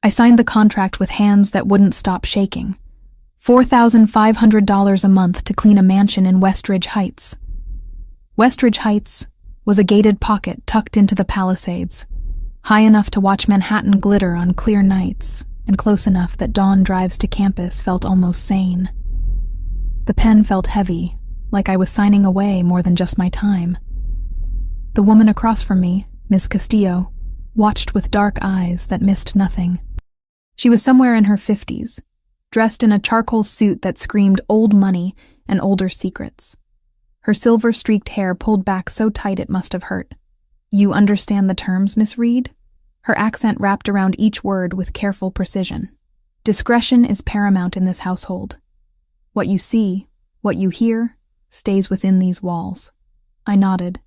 I signed the contract with hands that wouldn't stop shaking. $4,500 a month to clean a mansion in Westridge Heights. Westridge Heights was a gated pocket tucked into the Palisades, high enough to watch Manhattan glitter on clear nights, and close enough that dawn drives to campus felt almost sane. The pen felt heavy, like I was signing away more than just my time. The woman across from me, Miss Castillo, watched with dark eyes that missed nothing. She was somewhere in her 50s, dressed in a charcoal suit that screamed old money and older secrets. Her silver-streaked hair pulled back so tight it must have hurt. "You understand the terms, Miss Reed?" Her accent wrapped around each word with careful precision. "Discretion is paramount in this household. What you see, what you hear, stays within these walls." I nodded,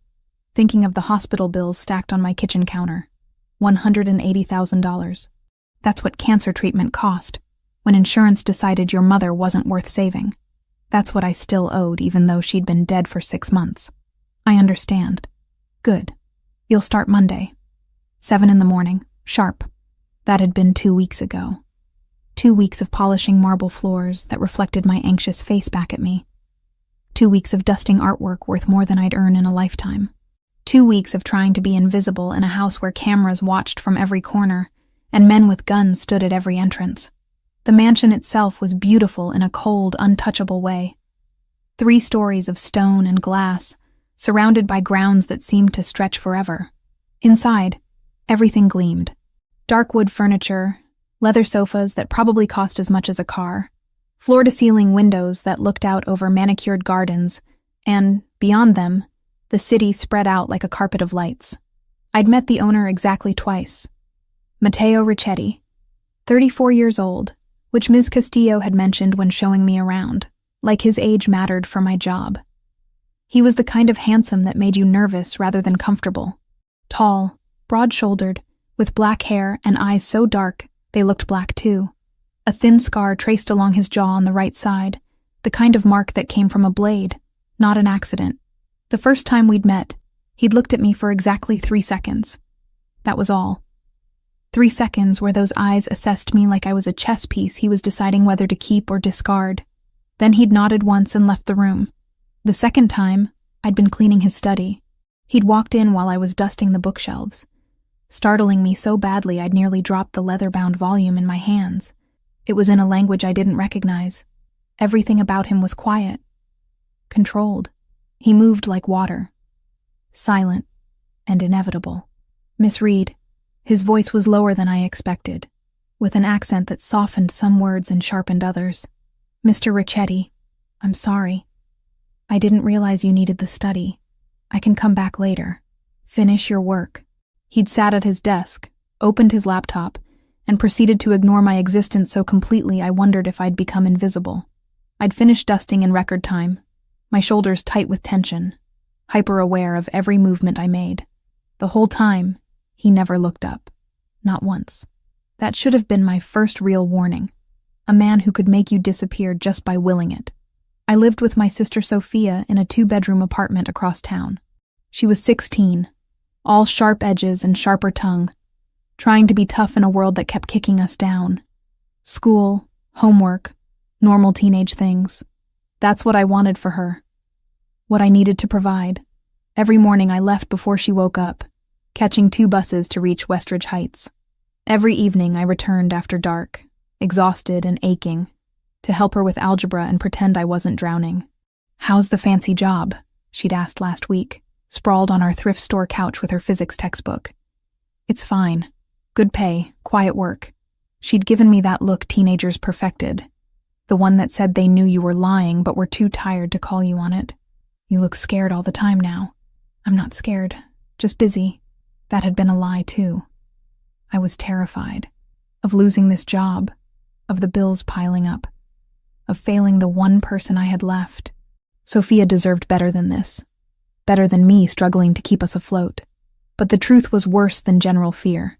thinking of the hospital bills stacked on my kitchen counter. $180,000. That's what cancer treatment cost, when insurance decided your mother wasn't worth saving. That's what I still owed, even though she'd been dead for 6 months. "I understand." "Good. You'll start Monday. 7 in the morning, sharp." That had been 2 weeks ago. 2 weeks of polishing marble floors that reflected my anxious face back at me. 2 weeks of dusting artwork worth more than I'd earn in a lifetime. 2 weeks of trying to be invisible in a house where cameras watched from every corner and men with guns stood at every entrance. The mansion itself was beautiful in a cold, untouchable way. 3 stories of stone and glass, surrounded by grounds that seemed to stretch forever. Inside, everything gleamed. Dark wood furniture, leather sofas that probably cost as much as a car, floor-to-ceiling windows that looked out over manicured gardens, and, beyond them, the city spread out like a carpet of lights. I'd met the owner exactly twice. Matteo Ricchetti, 34 years old, which Ms. Castillo had mentioned when showing me around, like his age mattered for my job. He was the kind of handsome that made you nervous rather than comfortable. Tall, broad-shouldered, with black hair and eyes so dark they looked black too. A thin scar traced along his jaw on the right side, the kind of mark that came from a blade, not an accident. The first time we'd met, he'd looked at me for exactly 3 seconds. That was all. 3 seconds where those eyes assessed me like I was a chess piece he was deciding whether to keep or discard. Then he'd nodded once and left the room. The second time, I'd been cleaning his study. He'd walked in while I was dusting the bookshelves, startling me so badly I'd nearly dropped the leather-bound volume in my hands. It was in a language I didn't recognize. Everything about him was quiet, controlled. He moved like water, silent and inevitable. "Miss Reed." His voice was lower than I expected, with an accent that softened some words and sharpened others. "Mr. Ricchetti, I'm sorry. I didn't realize you needed the study. I can come back later. Finish your work." He'd sat at his desk, opened his laptop, and proceeded to ignore my existence so completely I wondered if I'd become invisible. I'd finished dusting in record time, my shoulders tight with tension, hyper-aware of every movement I made. The whole time, he never looked up. Not once. That should have been my first real warning. A man who could make you disappear just by willing it. I lived with my sister Sophia in a 2-bedroom apartment across town. She was 16, all sharp edges and sharper tongue, trying to be tough in a world that kept kicking us down. School, homework, normal teenage things. That's what I wanted for her. What I needed to provide. Every morning I left before she woke up, catching 2 buses to reach Westridge Heights. Every evening I returned after dark, exhausted and aching, to help her with algebra and pretend I wasn't drowning. "How's the fancy job?" she'd asked last week, sprawled on our thrift store couch with her physics textbook. "It's fine. Good pay, quiet work." She'd given me that look teenagers perfected, the one that said they knew you were lying but were too tired to call you on it. "You look scared all the time now." "I'm not scared, just busy." That had been a lie, too. I was terrified. Of losing this job. Of the bills piling up. Of failing the one person I had left. Sophia deserved better than this. Better than me struggling to keep us afloat. But the truth was worse than general fear.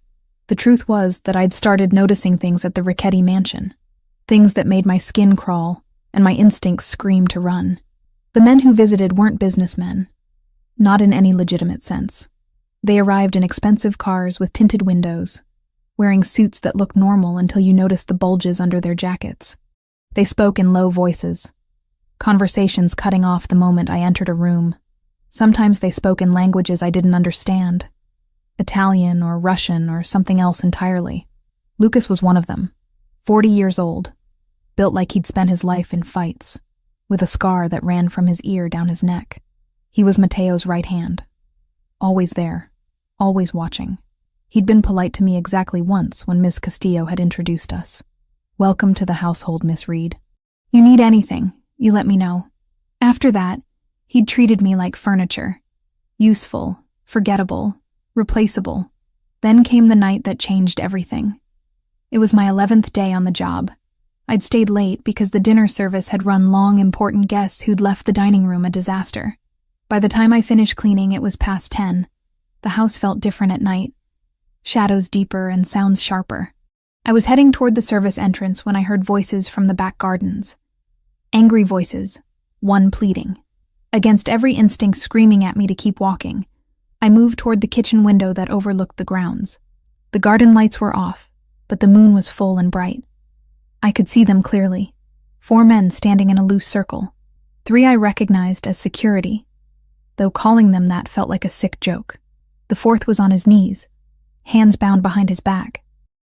The truth was that I'd started noticing things at the Ricchetti mansion. Things that made my skin crawl and my instincts scream to run. The men who visited weren't businessmen. Not in any legitimate sense. They arrived in expensive cars with tinted windows, wearing suits that looked normal until you noticed the bulges under their jackets. They spoke in low voices, conversations cutting off the moment I entered a room. Sometimes they spoke in languages I didn't understand, Italian or Russian or something else entirely. Lucas was one of them, 40 years old, built like he'd spent his life in fights, with a scar that ran from his ear down his neck. He was Mateo's right hand, always there, always watching. He'd been polite to me exactly once when Miss Castillo had introduced us. "Welcome to the household, Miss Reed. You need anything, you let me know." After that, he'd treated me like furniture. Useful, forgettable, replaceable. Then came the night that changed everything. It was my 11th day on the job. I'd stayed late because the dinner service had run long, important guests who'd left the dining room a disaster. By the time I finished cleaning, it was past 10. The house felt different at night. Shadows deeper and sounds sharper. I was heading toward the service entrance when I heard voices from the back gardens. Angry voices, one pleading. Against every instinct screaming at me to keep walking, I moved toward the kitchen window that overlooked the grounds. The garden lights were off, but the moon was full and bright. I could see them clearly. 4 men standing in a loose circle. 3 I recognized as security, though calling them that felt like a sick joke. The 4th was on his knees, hands bound behind his back.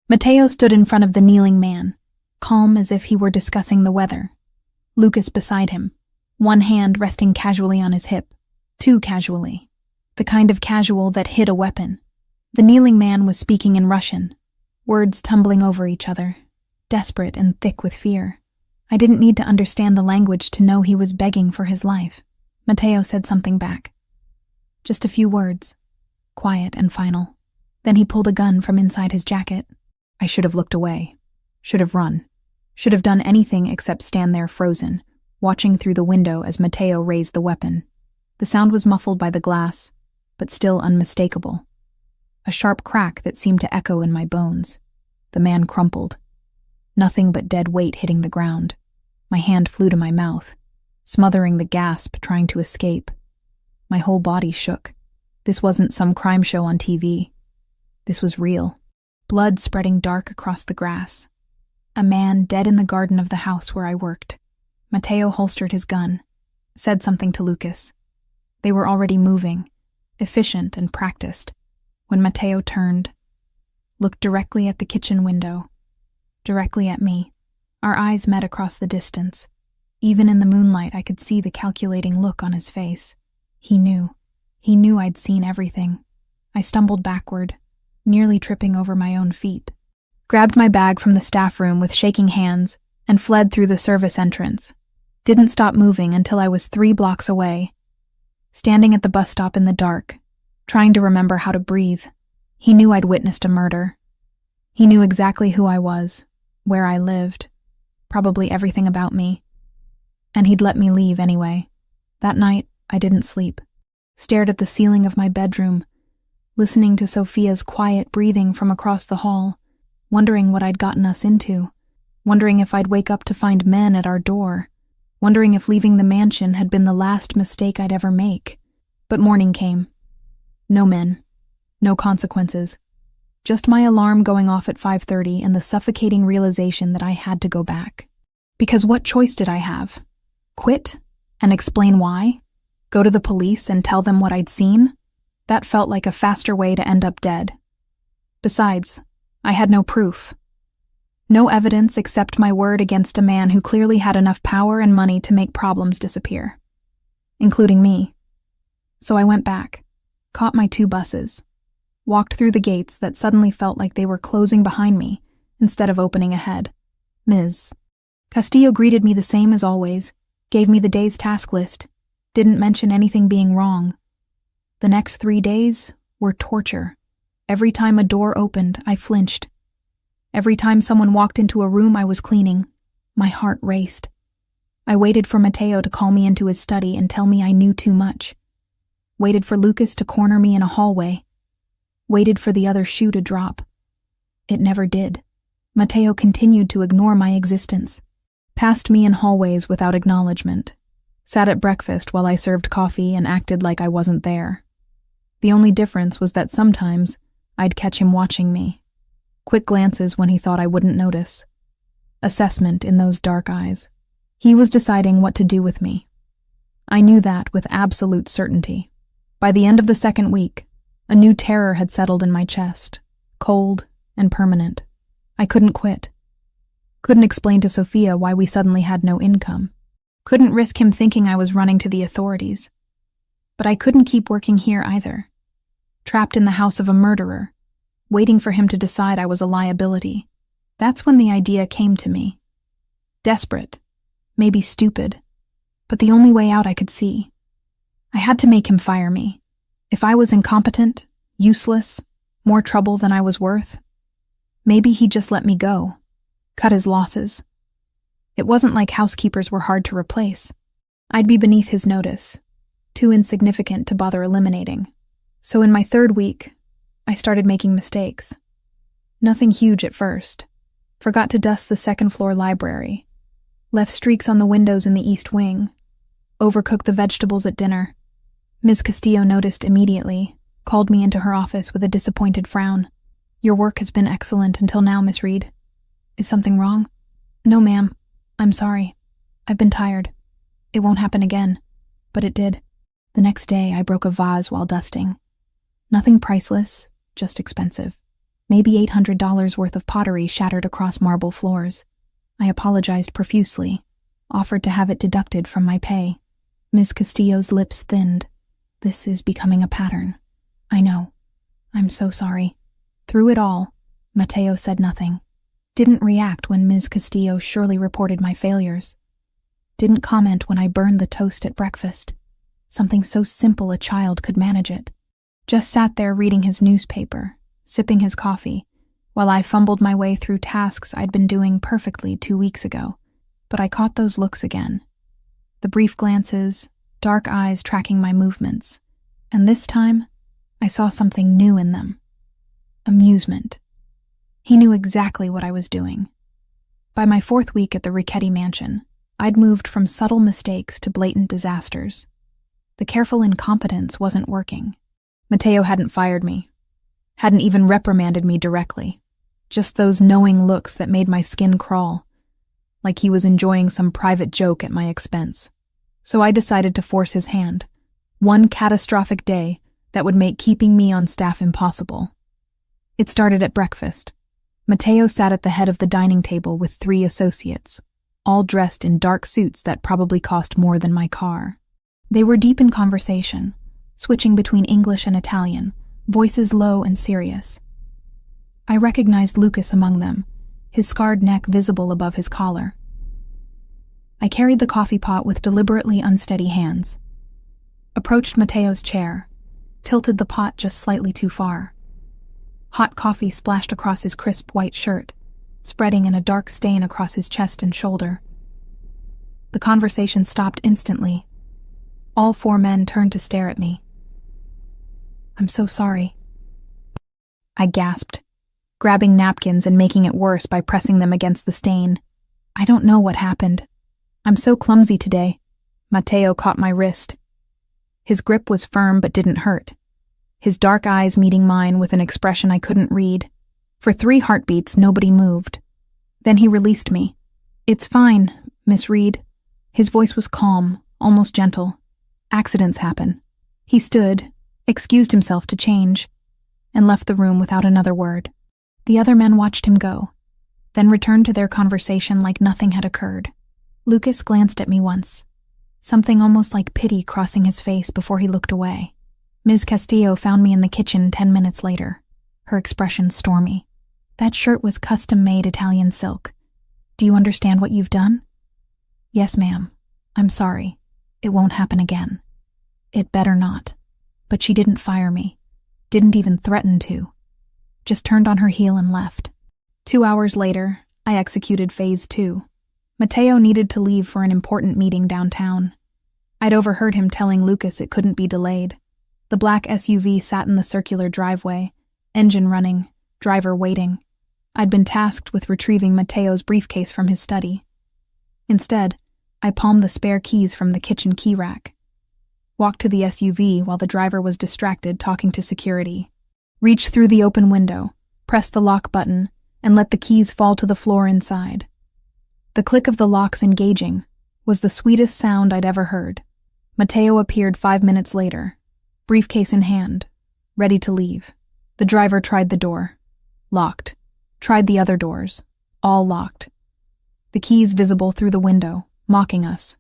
Mateo stood in front of the kneeling man, calm as if he were discussing the weather. Lucas beside him, one hand resting casually on his hip, too casually, the kind of casual that hid a weapon. The kneeling man was speaking in Russian, words tumbling over each other, desperate and thick with fear. I didn't need to understand the language to know he was begging for his life. Mateo said something back. Just a few words, quiet and final. Then he pulled a gun from inside his jacket. I should have looked away, should have run, should have done anything except stand there frozen, watching through the window as Mateo raised the weapon. The sound was muffled by the glass, but still unmistakable. A sharp crack that seemed to echo in my bones. The man crumpled. Nothing but dead weight hitting the ground. My hand flew to my mouth, smothering the gasp trying to escape. My whole body shook. This wasn't some crime show on TV. This was real. Blood spreading dark across the grass. A man dead in the garden of the house where I worked. Mateo holstered his gun, said something to Lucas. They were already moving, efficient and practiced, when Mateo turned, looked directly at the kitchen window, directly at me. Our eyes met across the distance. Even in the moonlight, I could see the calculating look on his face. He knew. He knew I'd seen everything. I stumbled backward, nearly tripping over my own feet, grabbed my bag from the staff room with shaking hands, and fled through the service entrance. Didn't stop moving until I was 3 blocks away, standing at the bus stop in the dark, trying to remember how to breathe. He knew I'd witnessed a murder. He knew exactly who I was, where I lived, probably everything about me. And he'd let me leave anyway. That night, I didn't sleep. Stared at the ceiling of my bedroom, listening to Sophia's quiet breathing from across the hall, wondering what I'd gotten us into, wondering if I'd wake up to find men at our door, wondering if leaving the mansion had been the last mistake I'd ever make. But morning came. No men. No consequences. Just my alarm going off at 5:30 and the suffocating realization that I had to go back. Because what choice did I have? Quit? And explain why? Go to the police and tell them what I'd seen? That felt like a faster way to end up dead. Besides, I had no proof. No evidence except my word against a man who clearly had enough power and money to make problems disappear. Including me. So I went back, caught my 2 buses, walked through the gates that suddenly felt like they were closing behind me instead of opening ahead. Ms. Castillo greeted me the same as always, gave me the day's task list, didn't mention anything being wrong. The next 3 days were torture. Every time a door opened, I flinched. Every time someone walked into a room I was cleaning, my heart raced. I waited for Mateo to call me into his study and tell me I knew too much. Waited for Lucas to corner me in a hallway. Waited for the other shoe to drop. It never did. Mateo continued to ignore my existence. Passed me in hallways without acknowledgement. Sat at breakfast while I served coffee and acted like I wasn't there. The only difference was that sometimes I'd catch him watching me. Quick glances when he thought I wouldn't notice. Assessment in those dark eyes. He was deciding what to do with me. I knew that with absolute certainty. By the end of the second week, a new terror had settled in my chest, cold and permanent. I couldn't quit. Couldn't explain to Sophia why we suddenly had no income. Couldn't risk him thinking I was running to the authorities. But I couldn't keep working here either. Trapped in the house of a murderer, waiting for him to decide I was a liability. That's when the idea came to me. Desperate, maybe stupid, but the only way out I could see. I had to make him fire me. If I was incompetent, useless, more trouble than I was worth, maybe he'd just let me go, cut his losses. It wasn't like housekeepers were hard to replace. I'd be beneath his notice, too insignificant to bother eliminating. So in my third week, I started making mistakes. Nothing huge at first. Forgot to dust the second-floor library. Left streaks on the windows in the east wing. Overcooked the vegetables at dinner. Ms. Castillo noticed immediately, called me into her office with a disappointed frown. "Your work has been excellent until now, Miss Reed. Is something wrong?" "No, ma'am. I'm sorry. I've been tired. It won't happen again." But it did. The next day, I broke a vase while dusting. Nothing priceless, just expensive. Maybe $800 worth of pottery shattered across marble floors. I apologized profusely, offered to have it deducted from my pay. Ms. Castillo's lips thinned. "This is becoming a pattern." "I know. I'm so sorry." Through it all, Mateo said nothing. Didn't react when Ms. Castillo surely reported my failures. Didn't comment when I burned the toast at breakfast. Something so simple a child could manage it. Just sat there reading his newspaper, sipping his coffee, while I fumbled my way through tasks I'd been doing perfectly 2 weeks ago. But I caught those looks again. The brief glances, dark eyes tracking my movements. And this time, I saw something new in them. Amusement. He knew exactly what I was doing. By my 4th week at the Richetti mansion, I'd moved from subtle mistakes to blatant disasters. The careful incompetence wasn't working. Mateo hadn't fired me. Hadn't even reprimanded me directly. Just those knowing looks that made my skin crawl, like he was enjoying some private joke at my expense. So I decided to force his hand. One catastrophic day that would make keeping me on staff impossible. It started at breakfast. Mateo sat at the head of the dining table with 3 associates, all dressed in dark suits that probably cost more than my car. They were deep in conversation, switching between English and Italian, voices low and serious. I recognized Lucas among them, his scarred neck visible above his collar. I carried the coffee pot with deliberately unsteady hands. Approached Mateo's chair, tilted the pot just slightly too far. Hot coffee splashed across his crisp white shirt, spreading in a dark stain across his chest and shoulder. The conversation stopped instantly. All 4 men turned to stare at me. "I'm so sorry," I gasped, grabbing napkins and making it worse by pressing them against the stain. "I don't know what happened. I'm so clumsy today." Mateo caught my wrist. His grip was firm but didn't hurt, his dark eyes meeting mine with an expression I couldn't read. For 3 heartbeats, nobody moved. Then he released me. "It's fine, Miss Reed." His voice was calm, almost gentle. "Accidents happen." He stood, excused himself to change, and left the room without another word. The other men watched him go, then returned to their conversation like nothing had occurred. Lucas glanced at me once, something almost like pity crossing his face before he looked away. Ms. Castillo found me in the kitchen 10 minutes later, her expression stormy. "That shirt was custom-made Italian silk. Do you understand what you've done?" "Yes, ma'am. I'm sorry. It won't happen again." It better not. But she didn't fire me. Didn't even threaten to. Just turned on her heel and left. 2 hours later, I executed phase 2. Mateo needed to leave for an important meeting downtown. I'd overheard him telling Lucas it couldn't be delayed. The black SUV sat in the circular driveway, engine running, driver waiting. I'd been tasked with retrieving Mateo's briefcase from his study. Instead, I palmed the spare keys from the kitchen key rack. Walked to the SUV while the driver was distracted talking to security. Reached through the open window, pressed the lock button, and let the keys fall to the floor inside. The click of the locks engaging was the sweetest sound I'd ever heard. Mateo appeared 5 minutes later, briefcase in hand, ready to leave. The driver tried the door. Locked. Tried the other doors. All locked. The keys visible through the window, mocking us.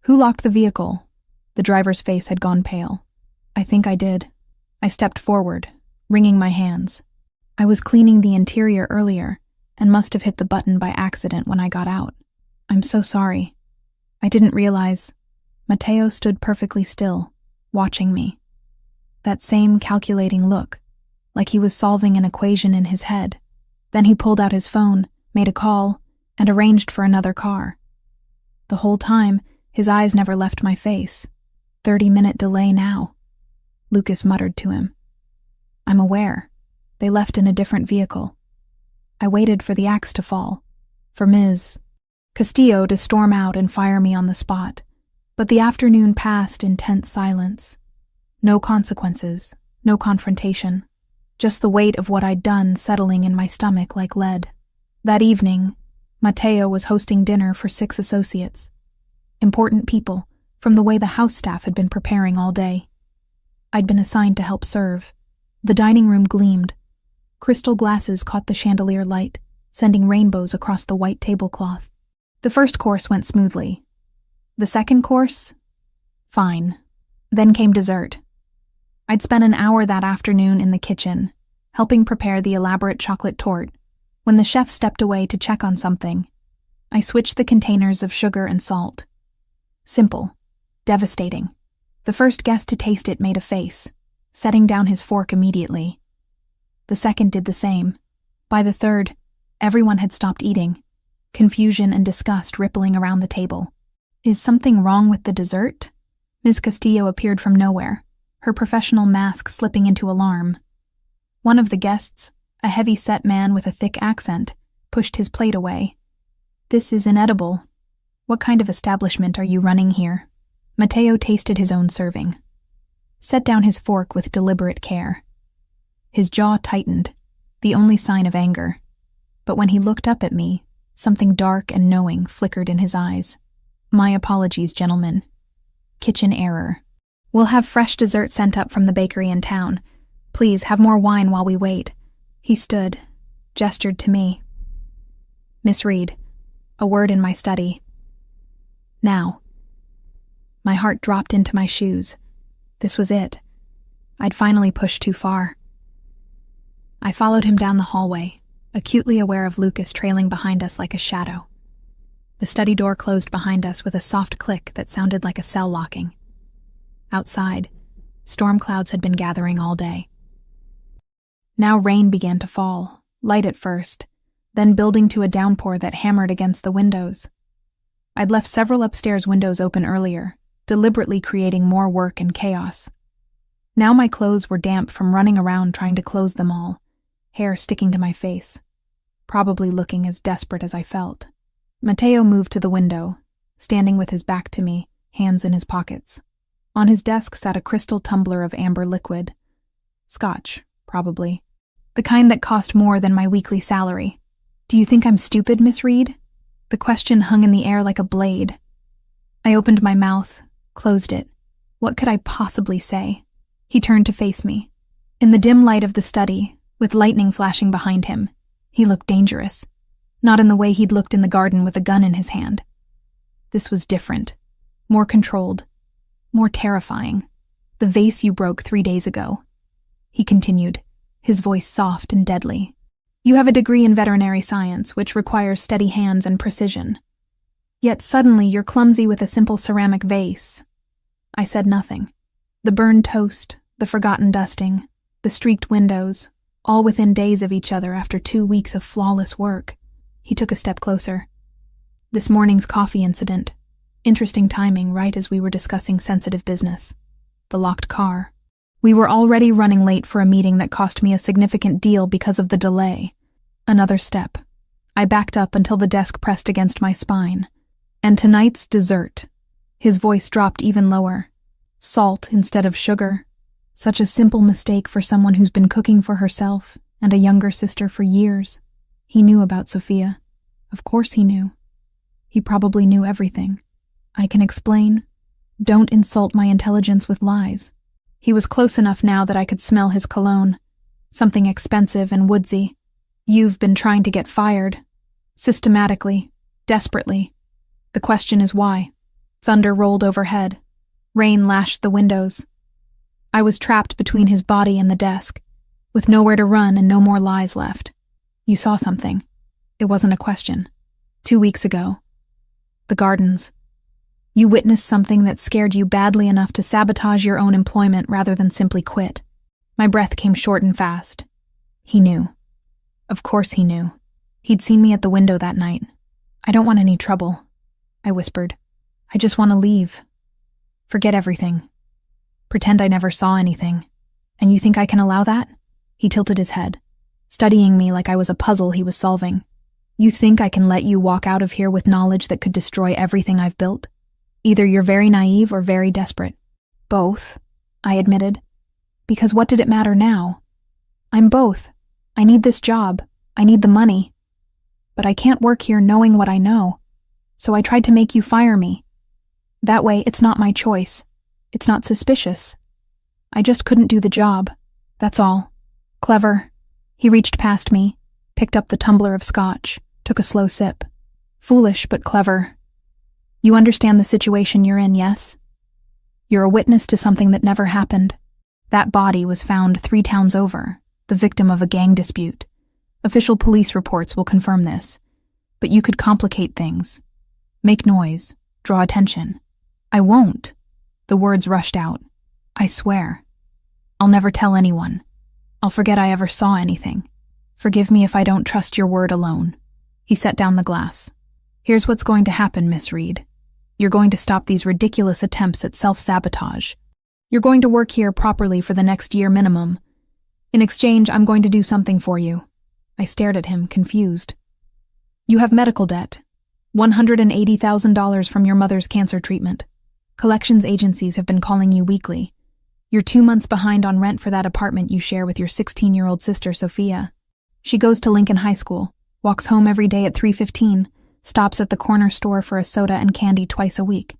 Who locked the vehicle? The driver's face had gone pale. I think I did. I stepped forward, wringing my hands. I was cleaning the interior earlier and must have hit the button by accident when I got out. I'm so sorry. I didn't realize. Mateo stood perfectly still, watching me. That same calculating look, like he was solving an equation in his head. Then he pulled out his phone, made a call, and arranged for another car. The whole time, his eyes never left my face. 30-minute delay now. Lucas muttered to him. I'm aware. They left in a different vehicle. I waited for the axe to fall, for Ms. Castillo to storm out and fire me on the spot. But the afternoon passed in tense silence. No consequences, no confrontation. Just the weight of what I'd done settling in my stomach like lead. That evening, Mateo was hosting dinner for 6 associates. Important people, from the way the house staff had been preparing all day. I'd been assigned to help serve. The dining room gleamed. Crystal glasses caught the chandelier light, sending rainbows across the white tablecloth. The first course went smoothly. The second course? Fine. Then came dessert. I'd spent an hour that afternoon in the kitchen, helping prepare the elaborate chocolate torte, when the chef stepped away to check on something. I switched the containers of sugar and salt. Simple. Devastating. The first guest to taste it made a face, setting down his fork immediately. The second did the same. By the third, everyone had stopped eating, confusion and disgust rippling around the table. Is something wrong with the dessert? Ms. Castillo appeared from nowhere, her professional mask slipping into alarm. One of the guests, a heavy-set man with a thick accent, pushed his plate away. This is inedible. What kind of establishment are you running here? Mateo tasted his own serving. Set down his fork with deliberate care. His jaw tightened, the only sign of anger. But when he looked up at me, something dark and knowing flickered in his eyes. My apologies, gentlemen. Kitchen error. We'll have fresh dessert sent up from the bakery in town. Please have more wine while we wait. He stood, gestured to me. Miss Reed, a word in my study. Now. My heart dropped into my shoes. This was it. I'd finally pushed too far. I followed him down the hallway, acutely aware of Lucas trailing behind us like a shadow. The study door closed behind us with a soft click that sounded like a cell locking. Outside, storm clouds had been gathering all day. Now rain began to fall, light at first, then building to a downpour that hammered against the windows. I'd left several upstairs windows open earlier, deliberately creating more work and chaos. Now my clothes were damp from running around trying to close them all, hair sticking to my face, probably looking as desperate as I felt. Mateo moved to the window, standing with his back to me, hands in his pockets. On his desk sat a crystal tumbler of amber liquid. Scotch, probably. The kind that cost more than my weekly salary. Do you think I'm stupid, Miss Reed? The question hung in the air like a blade. I opened my mouth, closed it. What could I possibly say? He turned to face me. In the dim light of the study, with lightning flashing behind him, he looked dangerous. Not in the way he'd looked in the garden with a gun in his hand. This was different. More controlled. More terrifying. The vase you broke 3 days ago. He continued, his voice soft and deadly. You have a degree in veterinary science, which requires steady hands and precision. Yet suddenly you're clumsy with a simple ceramic vase. I said nothing. The burned toast, the forgotten dusting, the streaked windows, all within days of each other after 2 weeks of flawless work. He took a step closer. This morning's coffee incident. Interesting timing right as we were discussing sensitive business. The locked car. We were already running late for a meeting that cost me a significant deal because of the delay. Another step. I backed up until the desk pressed against my spine. And tonight's dessert. His voice dropped even lower. Salt instead of sugar. Such a simple mistake for someone who's been cooking for herself, and a younger sister for years. He knew about Sophia. Of course he knew. He probably knew everything. I can explain. Don't insult my intelligence with lies. He was close enough now that I could smell his cologne. Something expensive and woodsy. You've been trying to get fired. Systematically. Desperately. The question is why. Thunder rolled overhead. Rain lashed the windows. I was trapped between his body and the desk, with nowhere to run and no more lies left. You saw something. It wasn't a question. 2 weeks ago. The gardens. You witnessed something that scared you badly enough to sabotage your own employment rather than simply quit. My breath came short and fast. He knew. Of course he knew. He'd seen me at the window that night. I don't want any trouble, I whispered. I just want to leave. Forget everything. Pretend I never saw anything. And you think I can allow that? He tilted his head, studying me like I was a puzzle he was solving. You think I can let you walk out of here with knowledge that could destroy everything I've built? Either you're very naive or very desperate. Both, I admitted. Because what did it matter now? I'm both. I need this job. I need the money. But I can't work here knowing what I know. So I tried to make you fire me. That way, it's not my choice. It's not suspicious. I just couldn't do the job. That's all. Clever. He reached past me, picked up the tumbler of scotch, took a slow sip. Foolish, but clever. You understand the situation you're in, yes? You're a witness to something that never happened. That body was found 3 towns over, the victim of a gang dispute. Official police reports will confirm this. But you could complicate things. Make noise. Draw attention. I won't. The words rushed out. I swear. I'll never tell anyone. I'll forget I ever saw anything. Forgive me if I don't trust your word alone. He set down the glass. Here's what's going to happen, Miss Reed. You're going to stop these ridiculous attempts at self-sabotage. You're going to work here properly for the next year minimum. In exchange, I'm going to do something for you. I stared at him, confused. You have medical debt. $180,000 from your mother's cancer treatment. Collections agencies have been calling you weekly. You're 2 months behind on rent for that apartment you share with your 16-year-old sister, Sophia. She goes to Lincoln High School, walks home every day at 3:15, stops at the corner store for a soda and candy twice a week.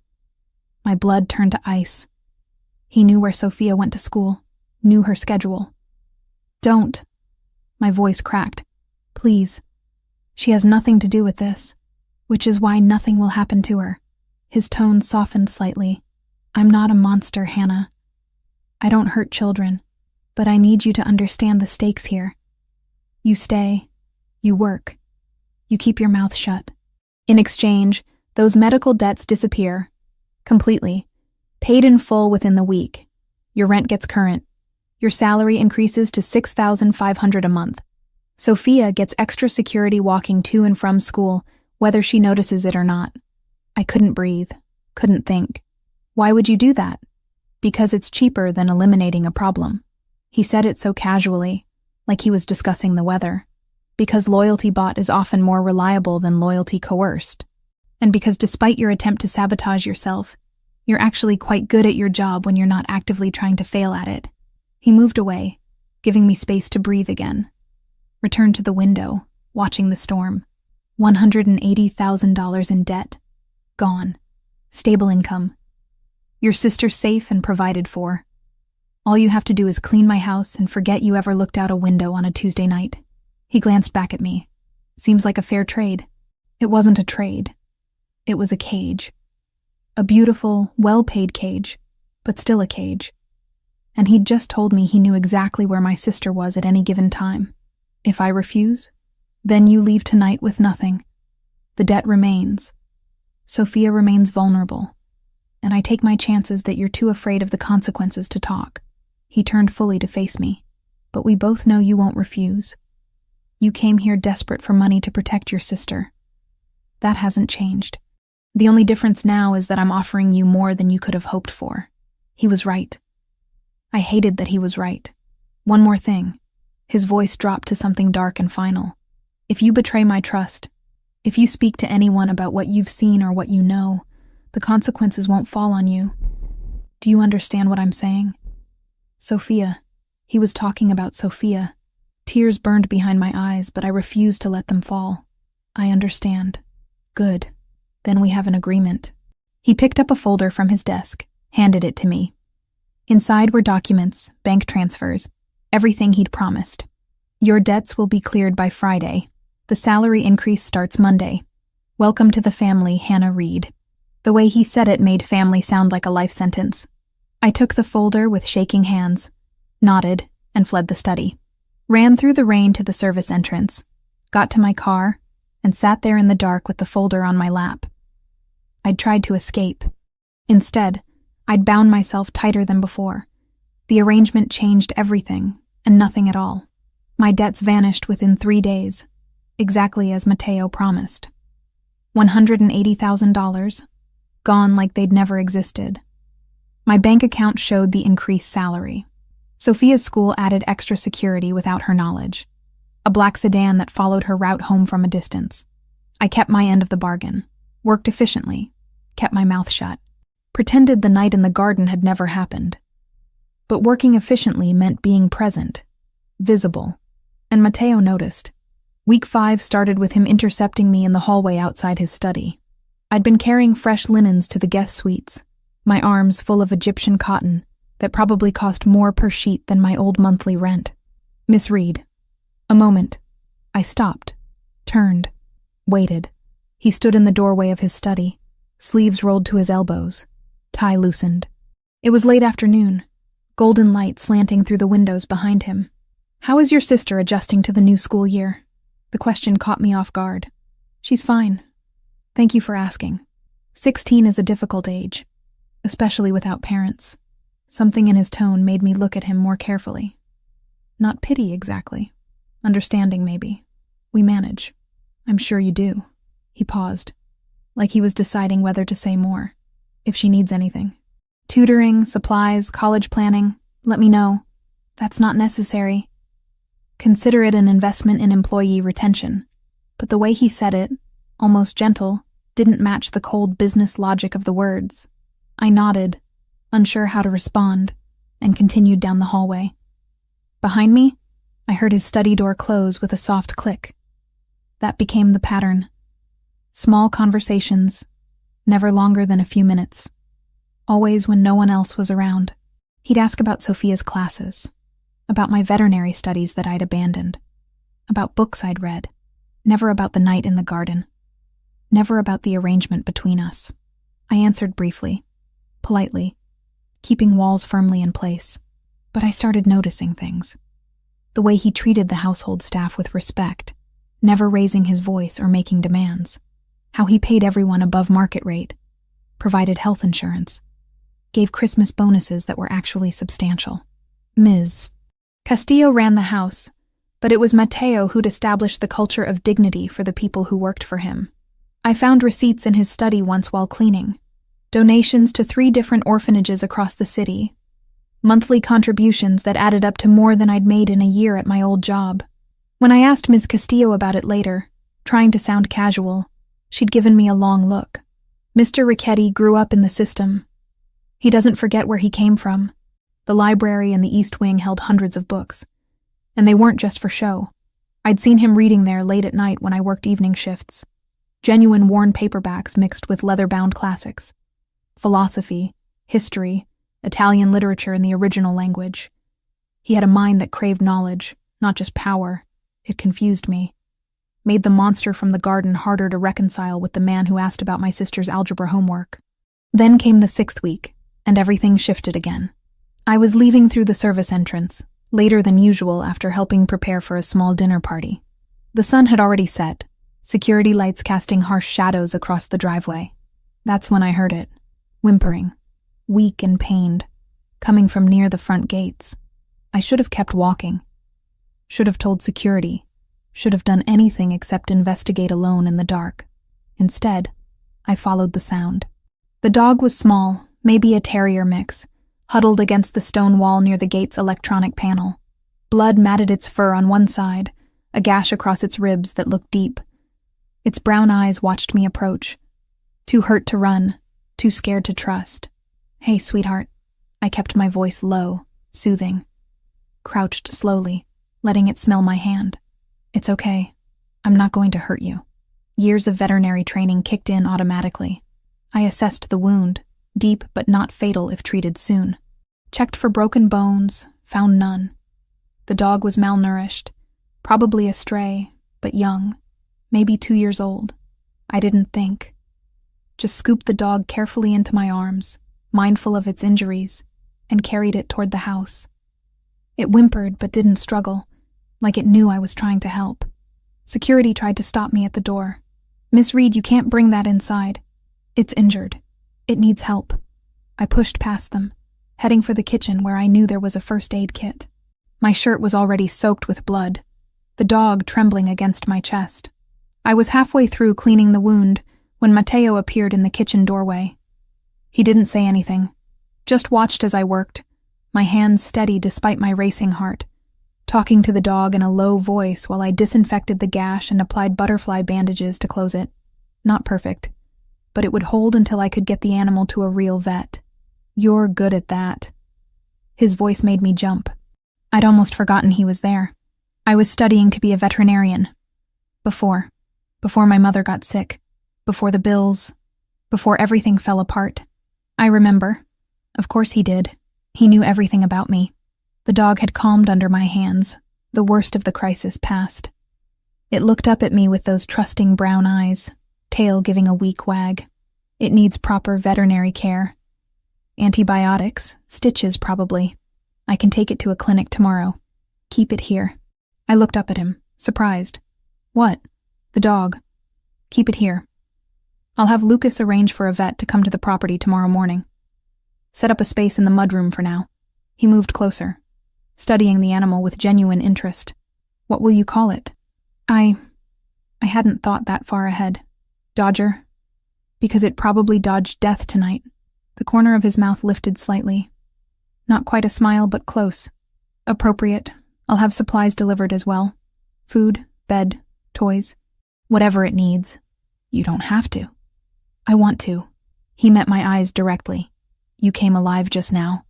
My blood turned to ice. He knew where Sophia went to school, knew her schedule. Don't. My voice cracked. Please. She has nothing to do with this, which is why nothing will happen to her. His tone softened slightly. I'm not a monster, Hannah. I don't hurt children, but I need you to understand the stakes here. You stay. You work. You keep your mouth shut. In exchange, those medical debts disappear. Completely. Paid in full within the week. Your rent gets current. Your salary increases to $6,500 a month. Sophia gets extra security walking to and from school, whether she notices it or not. I couldn't breathe, couldn't think. Why would you do that? Because it's cheaper than eliminating a problem. He said it so casually, like he was discussing the weather. Because loyalty bought is often more reliable than loyalty coerced. And because despite your attempt to sabotage yourself, you're actually quite good at your job when you're not actively trying to fail at it. He moved away, giving me space to breathe again. Returned to the window, watching the storm. $180,000 in debt. Gone. Stable income. Your sister safe and provided for. All you have to do is clean my house and forget you ever looked out a window on a Tuesday night. He glanced back at me. Seems like a fair trade. It wasn't a trade. It was a cage. A beautiful, well-paid cage, but still a cage. And he'd just told me he knew exactly where my sister was at any given time. If I refuse, then you leave tonight with nothing. The debt remains. Sophia remains vulnerable. And I take my chances that you're too afraid of the consequences to talk. He turned fully to face me. But we both know you won't refuse. You came here desperate for money to protect your sister. That hasn't changed. The only difference now is that I'm offering you more than you could have hoped for. He was right. I hated that he was right. One more thing. His voice dropped to something dark and final. If you betray my trust, if you speak to anyone about what you've seen or what you know, the consequences won't fall on you. Do you understand what I'm saying? Sophia. He was talking about Sophia. Tears burned behind my eyes, but I refused to let them fall. I understand. Good. Then we have an agreement. He picked up a folder from his desk, handed it to me. Inside were documents, bank transfers, everything he'd promised. Your debts will be cleared by Friday. The salary increase starts Monday. Welcome to the family, Hannah Reed. The way he said it made family sound like a life sentence. I took the folder with shaking hands, nodded, and fled the study. Ran through the rain to the service entrance, got to my car, and sat there in the dark with the folder on my lap. I'd tried to escape. Instead, I'd bound myself tighter than before. The arrangement changed everything, and nothing at all. My debts vanished within 3 days, exactly as Mateo promised. $180,000, gone like they'd never existed. My bank account showed the increased salary. Sophia's school added extra security without her knowledge. A black sedan that followed her route home from a distance. I kept my end of the bargain, worked efficiently, kept my mouth shut, pretended the night in the garden had never happened. But working efficiently meant being present, visible, and Mateo noticed. Week 5 started with him intercepting me in the hallway outside his study. I'd been carrying fresh linens to the guest suites, my arms full of Egyptian cotton that probably cost more per sheet than my old monthly rent. Miss Reed. A moment. I stopped, turned, waited. He stood in the doorway of his study, sleeves rolled to his elbows, tie loosened. It was late afternoon, golden light slanting through the windows behind him. How is your sister adjusting to the new school year? The question caught me off guard. She's fine. Thank you for asking. 16 is a difficult age, especially without parents. Something in his tone made me look at him more carefully. Not pity exactly. Understanding, maybe. We manage. I'm sure you do. He paused, like he was deciding whether to say more. If she needs anything. Tutoring, supplies, college planning, let me know. That's not necessary. Consider it an investment in employee retention. But the way he said it, almost gentle, didn't match the cold business logic of the words. I nodded, unsure how to respond, and continued down the hallway. Behind me, I heard his study door close with a soft click. That became the pattern. Small conversations, never longer than a few minutes. Always when no one else was around. He'd ask about Sophia's classes, about my veterinary studies that I'd abandoned, about books I'd read, never about the night in the garden, never about the arrangement between us. I answered briefly, politely, keeping walls firmly in place, but I started noticing things. The way he treated the household staff with respect, never raising his voice or making demands. How he paid everyone above market rate, provided health insurance, gave Christmas bonuses that were actually substantial. Ms. Castillo ran the house, but it was Mateo who'd established the culture of dignity for the people who worked for him. I found receipts in his study once while cleaning. Donations to 3 different orphanages across the city. Monthly contributions that added up to more than I'd made in a year at my old job. When I asked Ms. Castillo about it later, trying to sound casual, she'd given me a long look. Mr. Ricchetti grew up in the system. He doesn't forget where he came from. The library in the East Wing held hundreds of books. And they weren't just for show. I'd seen him reading there late at night when I worked evening shifts. Genuine worn paperbacks mixed with leather-bound classics. Philosophy, history, Italian literature in the original language. He had a mind that craved knowledge, not just power. It confused me. Made the monster from the garden harder to reconcile with the man who asked about my sister's algebra homework. Then came the 6th week, and everything shifted again. I was leaving through the service entrance, later than usual after helping prepare for a small dinner party. The sun had already set, security lights casting harsh shadows across the driveway. That's when I heard it, whimpering, weak and pained, coming from near the front gates. I should have kept walking. Should have told security. Should have done anything except investigate alone in the dark. Instead, I followed the sound. The dog was small, maybe a terrier mix, huddled against the stone wall near the gate's electronic panel. Blood matted its fur on one side, a gash across its ribs that looked deep. Its brown eyes watched me approach. Too hurt to run, too scared to trust. "Hey, sweetheart." I kept my voice low, soothing. Crouched slowly, letting it smell my hand. It's okay. I'm not going to hurt you. Years of veterinary training kicked in automatically. I assessed the wound, deep but not fatal if treated soon. Checked for broken bones, found none. The dog was malnourished, probably a stray, but young, maybe 2 years old. I didn't think. Just scooped the dog carefully into my arms, mindful of its injuries, and carried it toward the house. It whimpered but didn't struggle, like it knew I was trying to help. Security tried to stop me at the door. "Miss Reed, you can't bring that inside. It's injured. It needs help." I pushed past them, heading for the kitchen where I knew there was a first aid kit. My shirt was already soaked with blood, the dog trembling against my chest. I was halfway through cleaning the wound when Mateo appeared in the kitchen doorway. He didn't say anything, just watched as I worked, my hands steady despite my racing heart, talking to the dog in a low voice while I disinfected the gash and applied butterfly bandages to close it. Not perfect, but it would hold until I could get the animal to a real vet. "You're good at that." His voice made me jump. I'd almost forgotten he was there. I was studying to be a veterinarian. Before my mother got sick, before the bills, before everything fell apart. I remember. Of course he did. He knew everything about me. The dog had calmed under my hands, the worst of the crisis past. It looked up at me with those trusting brown eyes, tail giving a weak wag. It needs proper veterinary care. Antibiotics, stitches probably. I can take it to a clinic tomorrow. Keep it here. I looked up at him, surprised. "What?" "The dog. Keep it here. I'll have Lucas arrange for a vet to come to the property tomorrow morning. Set up a space in the mudroom for now." He moved closer, studying the animal with genuine interest. "What will you call it?" I hadn't thought that far ahead. "Dodger. Because it probably dodged death tonight." The corner of his mouth lifted slightly. Not quite a smile, but close. "Appropriate. I'll have supplies delivered as well. Food, bed, toys. Whatever it needs." "You don't have to." "I want to." He met my eyes directly. "You came alive just now.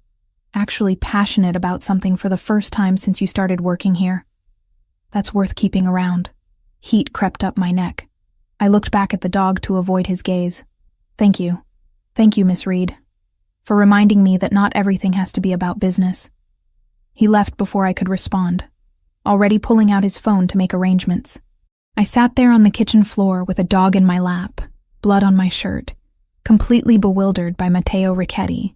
Actually passionate about something for the first time since you started working here. That's worth keeping around." Heat crept up my neck. I looked back at the dog to avoid his gaze. Thank you, Miss Reed, for reminding me that not everything has to be about business." He left before I could respond, already pulling out his phone to make arrangements. I sat there on the kitchen floor with a dog in my lap, blood on my shirt, completely bewildered by Matteo Ricchetti.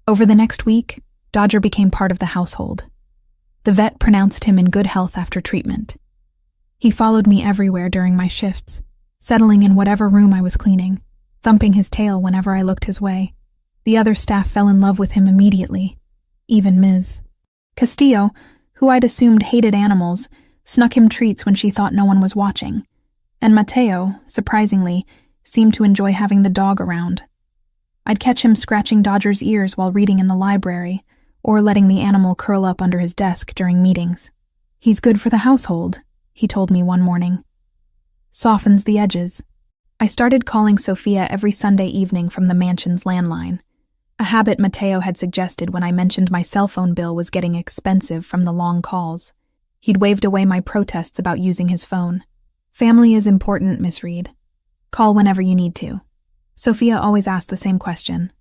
Over the next week, Dodger became part of the household. The vet pronounced him in good health after treatment. He followed me everywhere during my shifts, settling in whatever room I was cleaning, thumping his tail whenever I looked his way. The other staff fell in love with him immediately, even Ms. Castillo, who I'd assumed hated animals, snuck him treats when she thought no one was watching, and Matteo, surprisingly, seemed to enjoy having the dog around. I'd catch him scratching Dodger's ears while reading in the library, or letting the animal curl up under his desk during meetings. "He's good for the household," he told me one morning. "Softens the edges." I started calling Sophia every Sunday evening from the mansion's landline, a habit Matteo had suggested when I mentioned my cell phone bill was getting expensive from the long calls. He'd waved away my protests about using his phone. "Family is important, Miss Reed. Call whenever you need to." Sophia always asked the same question.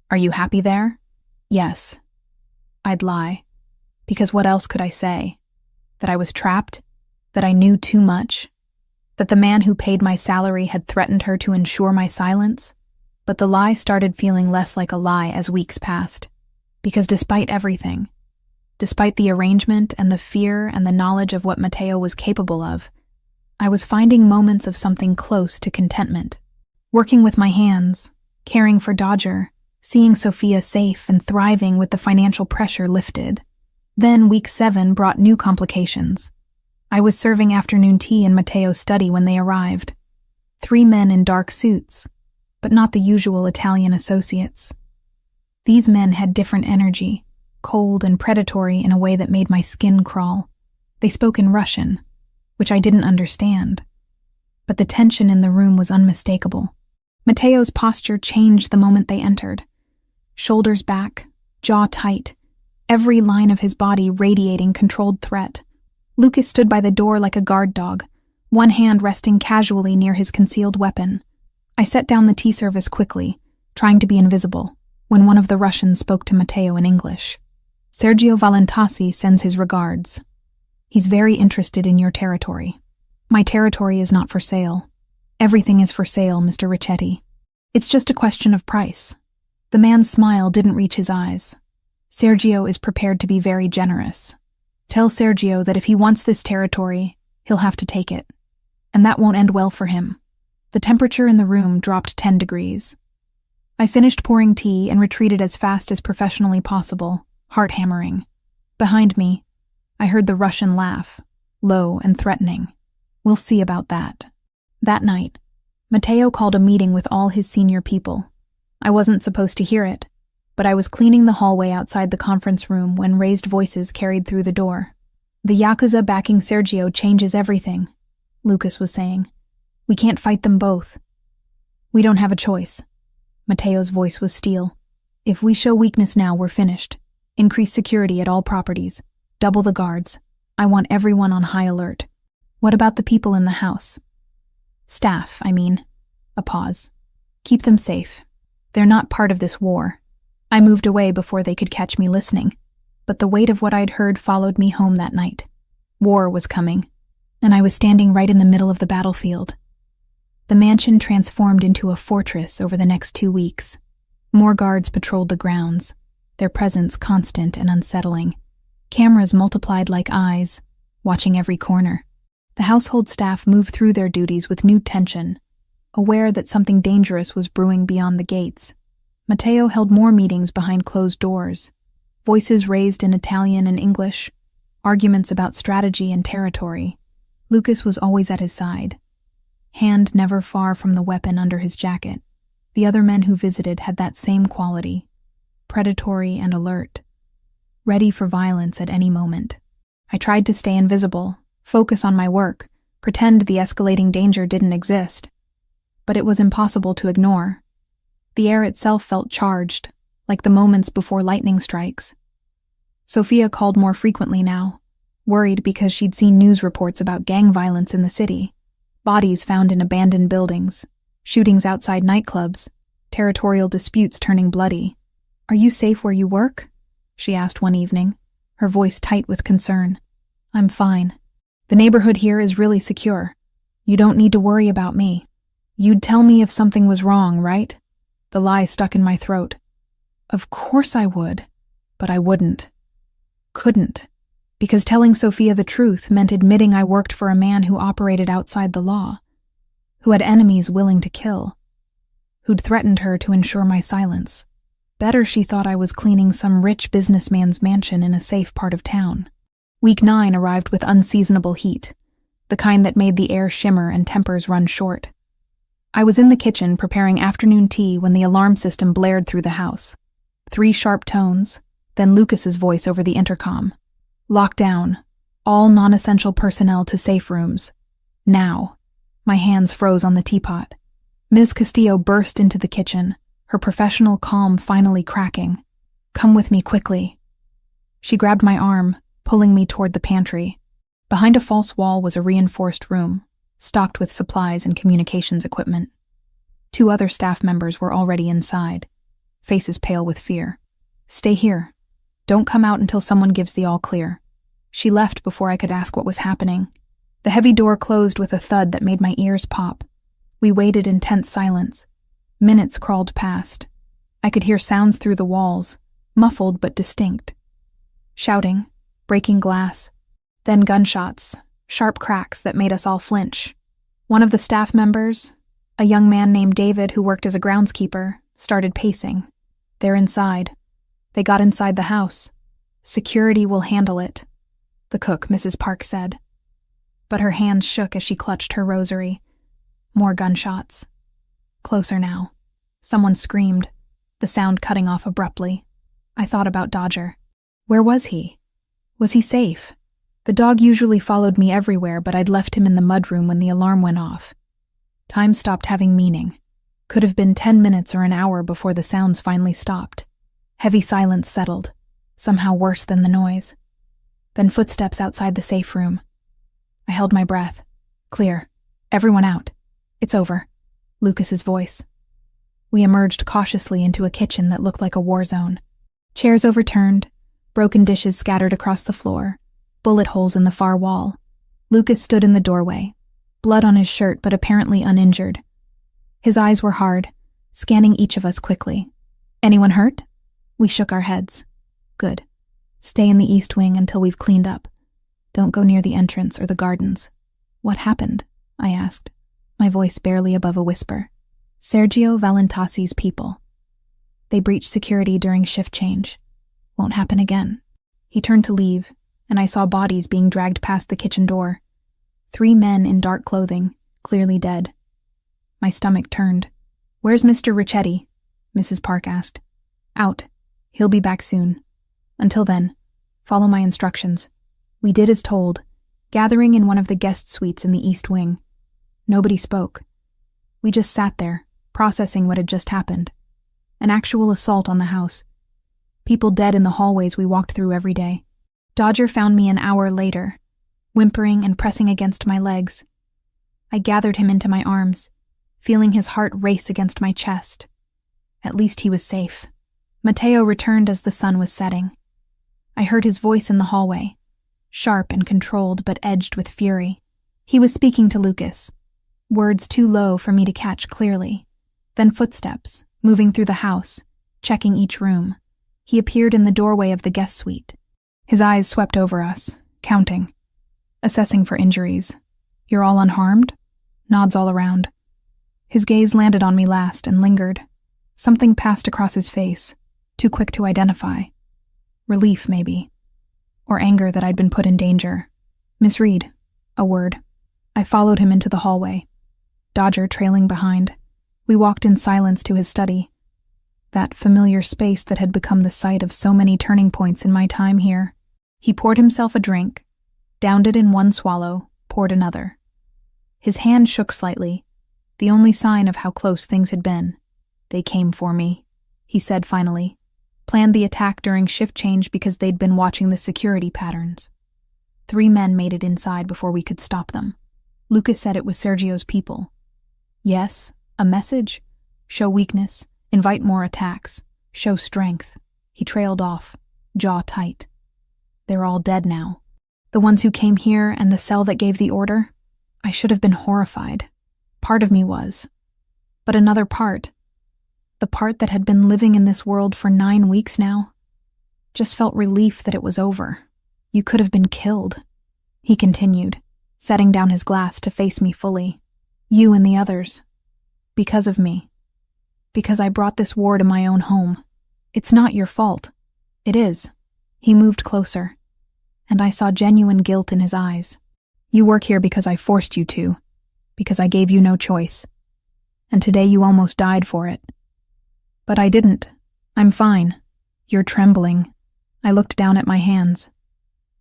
"Are you happy there?" "Yes." I'd lie, because what else could I say? That I was trapped? That I knew too much? That the man who paid my salary had threatened her to ensure my silence? But the lie started feeling less like a lie as weeks passed. Because despite everything, despite the arrangement and the fear and the knowledge of what Matteo was capable of, I was finding moments of something close to contentment. Working with my hands, caring for Dodger, seeing Sophia safe and thriving with the financial pressure lifted. Then week 7 brought new complications. I was serving afternoon tea in Matteo's study when they arrived. 3 men in dark suits, but not the usual Italian associates. These men had different energy, cold and predatory in a way that made my skin crawl. They spoke in Russian, which I didn't understand, but the tension in the room was unmistakable. Matteo's posture changed the moment they entered. Shoulders back, jaw tight, every line of his body radiating controlled threat. Lucas stood by the door like a guard dog, one hand resting casually near his concealed weapon. I set down the tea service quickly, trying to be invisible, when one of the Russians spoke to Matteo in English. Sergio Valentasi sends his regards. He's very interested in your territory. My territory is not for sale. Everything is for sale, Mr. Ricchetti. It's just a question of price. The man's smile didn't reach his eyes. Sergio is prepared to be very generous. Tell Sergio that if he wants this territory, he'll have to take it. And that won't end well for him. The temperature in the room dropped 10 degrees. I finished pouring tea and retreated as fast as professionally possible, heart hammering. Behind me, I heard the Russian laugh, low and threatening. We'll see about that. That night, Matteo called a meeting with all his senior people. I wasn't supposed to hear it, but I was cleaning the hallway outside the conference room when raised voices carried through the door. The Yakuza backing Sergio changes everything, Lucas was saying. We can't fight them both. We don't have a choice. Matteo's voice was steel. If we show weakness now, we're finished. Increase security at all properties. Double the guards. I want everyone on high alert. What about the people in the house? Staff, I mean. A pause. Keep them safe. They're not part of this war. I moved away before they could catch me listening, but the weight of what I'd heard followed me home that night. War was coming, and I was standing right in the middle of the battlefield. The mansion transformed into a fortress over the next 2 weeks. More guards patrolled the grounds, their presence constant and unsettling. Cameras multiplied like eyes, watching every corner. The household staff moved through their duties with new tension, aware that something dangerous was brewing beyond the gates. Matteo held more meetings behind closed doors, voices raised in Italian and English, arguments about strategy and territory. Lucas was always at his side, hand never far from the weapon under his jacket. The other men who visited had that same quality, predatory and alert, ready for violence at any moment. I tried to stay invisible, focus on my work, pretend the escalating danger didn't exist. But it was impossible to ignore. The air itself felt charged, like the moments before lightning strikes. Sophia called more frequently now, worried because she'd seen news reports about gang violence in the city, bodies found in abandoned buildings, shootings outside nightclubs, territorial disputes turning bloody. "Are you safe where you work?" she asked one evening, her voice tight with concern. "I'm fine. The neighborhood here is really secure. You don't need to worry about me. You'd tell me if something was wrong, right?" The lie stuck in my throat. Of course I would, but I wouldn't. Couldn't, because telling Sophia the truth meant admitting I worked for a man who operated outside the law, who had enemies willing to kill, who'd threatened her to ensure my silence. Better she thought I was cleaning some rich businessman's mansion in a safe part of town. Week 9 arrived with unseasonable heat, the kind that made the air shimmer and tempers run short. I was in the kitchen preparing afternoon tea when the alarm system blared through the house. 3 sharp tones, then Lucas's voice over the intercom. "Lock down. All non-essential personnel to safe rooms. Now." My hands froze on the teapot. Ms. Castillo burst into the kitchen, her professional calm finally cracking. "Come with me quickly." She grabbed my arm, pulling me toward the pantry. Behind a false wall was a reinforced room, stocked with supplies and communications equipment. 2 other staff members were already inside, faces pale with fear. "Stay here. Don't come out until someone gives the all clear." She left before I could ask what was happening. The heavy door closed with a thud that made my ears pop. We waited in tense silence. Minutes crawled past. I could hear sounds through the walls, muffled but distinct. Shouting, breaking glass, then gunshots, sharp cracks that made us all flinch. One of the staff members, a young man named David who worked as a groundskeeper, started pacing. "They're inside. They got inside the house. Security will handle it," the cook, Mrs. Park, said. But her hands shook as she clutched her rosary. More gunshots. Closer now. Someone screamed, the sound cutting off abruptly. I thought about Dodger. Where was he? Was he safe? The dog usually followed me everywhere, but I'd left him in the mudroom when the alarm went off. Time stopped having meaning. Could have been 10 minutes or an hour before the sounds finally stopped. Heavy silence settled, somehow worse than the noise. Then footsteps outside the safe room. I held my breath. Clear. Everyone out. It's over. Lucas's voice. We emerged cautiously into a kitchen that looked like a war zone. Chairs overturned, broken dishes scattered across the floor, bullet holes in the far wall. Lucas stood in the doorway, blood on his shirt but apparently uninjured. His eyes were hard, scanning each of us quickly. Anyone hurt? We shook our heads. Good. Stay in the East Wing until we've cleaned up. Don't go near the entrance or the gardens. What happened? I asked, my voice barely above a whisper. Sergio Valentasi's people. They breached security during shift change. Won't happen again. He turned to leave, and I saw bodies being dragged past the kitchen door. 3 men in dark clothing, clearly dead. My stomach turned. Where's Mr. Ricchetti? Mrs. Park asked. Out. He'll be back soon. Until then, follow my instructions. We did as told, gathering in one of the guest suites in the East Wing. Nobody spoke. We just sat there, processing what had just happened. An actual assault on the house. People dead in the hallways we walked through every day. Dodger found me an hour later, whimpering and pressing against my legs. I gathered him into my arms, feeling his heart race against my chest. At least he was safe. Matteo returned as the sun was setting. I heard his voice in the hallway, sharp and controlled but edged with fury. He was speaking to Lucas, words too low for me to catch clearly. Then footsteps, moving through the house, checking each room. He appeared in the doorway of the guest suite. His eyes swept over us, counting, assessing for injuries. You're all unharmed? Nods all around. His gaze landed on me last and lingered. Something passed across his face, too quick to identify. Relief, maybe. Or anger that I'd been put in danger. Miss Reed, a word. I followed him into the hallway, Dodger trailing behind. We walked in silence to his study. That familiar space that had become the site of so many turning points in my time here. He poured himself a drink, downed it in one swallow, poured another. His hand shook slightly, the only sign of how close things had been. They came for me, he said finally. Planned the attack during shift change because they'd been watching the security patterns. 3 men made it inside before we could stop them. Lucas said it was Sergio's people. Yes, a message. Show weakness, invite more attacks, show strength. He trailed off, jaw tight. They're all dead now. The ones who came here and the cell that gave the order. I should have been horrified. Part of me was. But another part, the part that had been living in this world for 9 weeks now, just felt relief that it was over. You could have been killed. He continued, setting down his glass to face me fully. You and the others. Because of me. Because I brought this war to my own home. It's not your fault. It is. He moved closer, and I saw genuine guilt in his eyes. You work here because I forced you to, because I gave you no choice. And today you almost died for it. But I didn't. I'm fine. You're trembling. I looked down at my hands.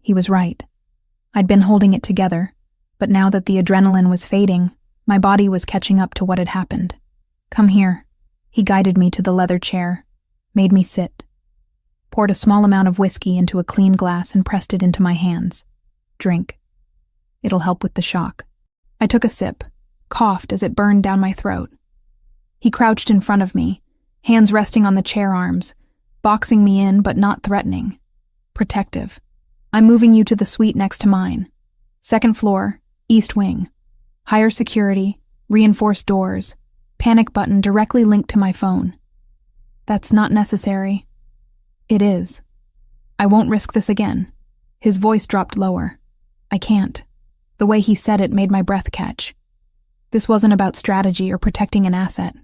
He was right. I'd been holding it together, but now that the adrenaline was fading, my body was catching up to what had happened. Come here. He guided me to the leather chair, made me sit, poured a small amount of whiskey into a clean glass and pressed it into my hands. Drink. It'll help with the shock. I took a sip, coughed as it burned down my throat. He crouched in front of me, hands resting on the chair arms, boxing me in but not threatening. Protective. I'm moving you to the suite next to mine. 2nd floor, East Wing. Higher security, reinforced doors, panic button directly linked to my phone. That's not necessary. It is. I won't risk this again. His voice dropped lower. I can't. The way he said it made my breath catch. This wasn't about strategy or protecting an asset.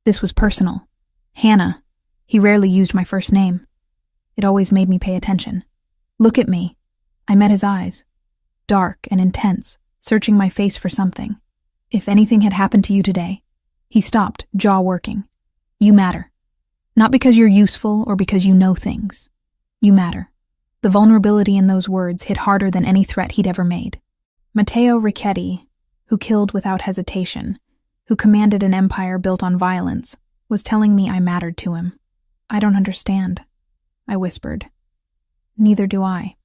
This was personal. Hannah. He rarely used my first name. It always made me pay attention. Look at me. I met his eyes. Dark and intense, searching my face for something. If anything had happened to you today. He stopped, jaw working. You matter. Not because you're useful or because you know things. You matter. The vulnerability in those words hit harder than any threat he'd ever made. Matteo Ricchetti, who killed without hesitation, who commanded an empire built on violence, was telling me I mattered to him. I don't understand, I whispered. Neither do I.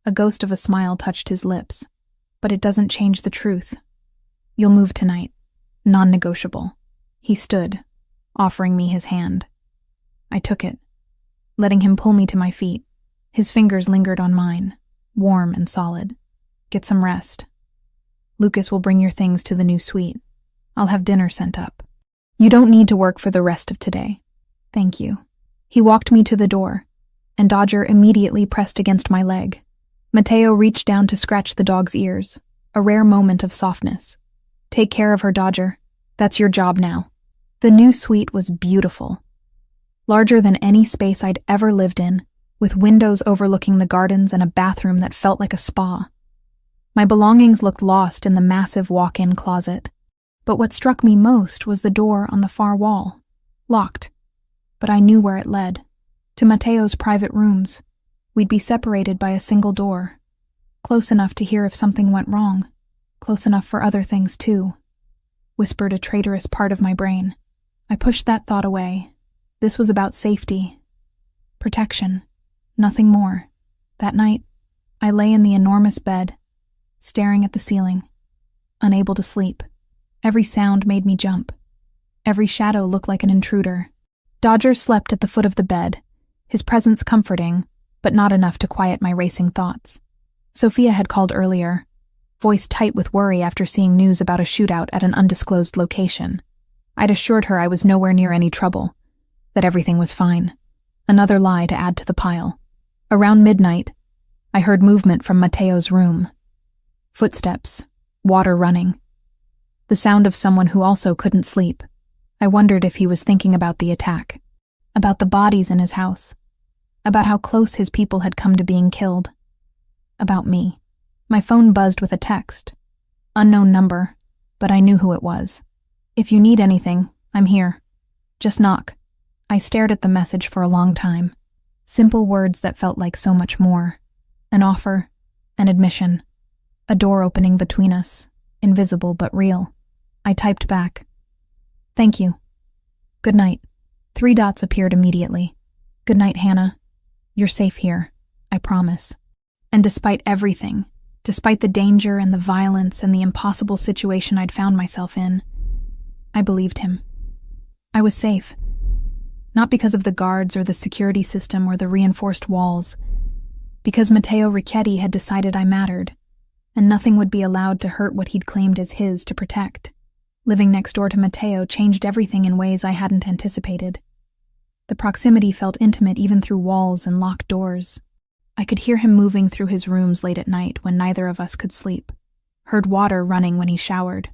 A ghost of a smile touched his lips. But it doesn't change the truth. You'll move tonight. Non-negotiable. He stood, offering me his hand. I took it, letting him pull me to my feet. His fingers lingered on mine, warm and solid. Get some rest. Lucas will bring your things to the new suite. I'll have dinner sent up. You don't need to work for the rest of today. Thank you. He walked me to the door, and Dodger immediately pressed against my leg. Mateo reached down to scratch the dog's ears, a rare moment of softness. Take care of her, Dodger. That's your job now. The new suite was beautiful. Larger than any space I'd ever lived in, with windows overlooking the gardens and a bathroom that felt like a spa. My belongings looked lost in the massive walk-in closet. But what struck me most was the door on the far wall. Locked. But I knew where it led. To Mateo's private rooms. We'd be separated by a single door. Close enough to hear if something went wrong. Close enough for other things too. Whispered a traitorous part of my brain. I pushed that thought away. This was about safety. Protection. Nothing more. That night, I lay in the enormous bed, staring at the ceiling, unable to sleep. Every sound made me jump. Every shadow looked like an intruder. Dodger slept at the foot of the bed, his presence comforting, but not enough to quiet my racing thoughts. Sophia had called earlier, voice tight with worry after seeing news about a shootout at an undisclosed location. I'd assured her I was nowhere near any trouble, that everything was fine. Another lie to add to the pile. Around midnight, I heard movement from Mateo's room. Footsteps, water running. The sound of someone who also couldn't sleep. I wondered if he was thinking about the attack, about the bodies in his house, about how close his people had come to being killed, about me. My phone buzzed with a text. Unknown number, but I knew who it was. If you need anything, I'm here. Just knock. I stared at the message for a long time. Simple words that felt like so much more. An offer, an admission, a door opening between us, invisible but real. I typed back. Thank you. Good night. 3 dots appeared immediately. Good night, Hannah. You're safe here, I promise. And despite everything, despite the danger and the violence and the impossible situation I'd found myself in, I believed him. I was safe. Not because of the guards or the security system or the reinforced walls, because Matteo Ricchetti had decided I mattered, and nothing would be allowed to hurt what he'd claimed as his to protect. Living next door to Matteo changed everything in ways I hadn't anticipated. The proximity felt intimate even through walls and locked doors. I could hear him moving through his rooms late at night when neither of us could sleep, heard water running when he showered,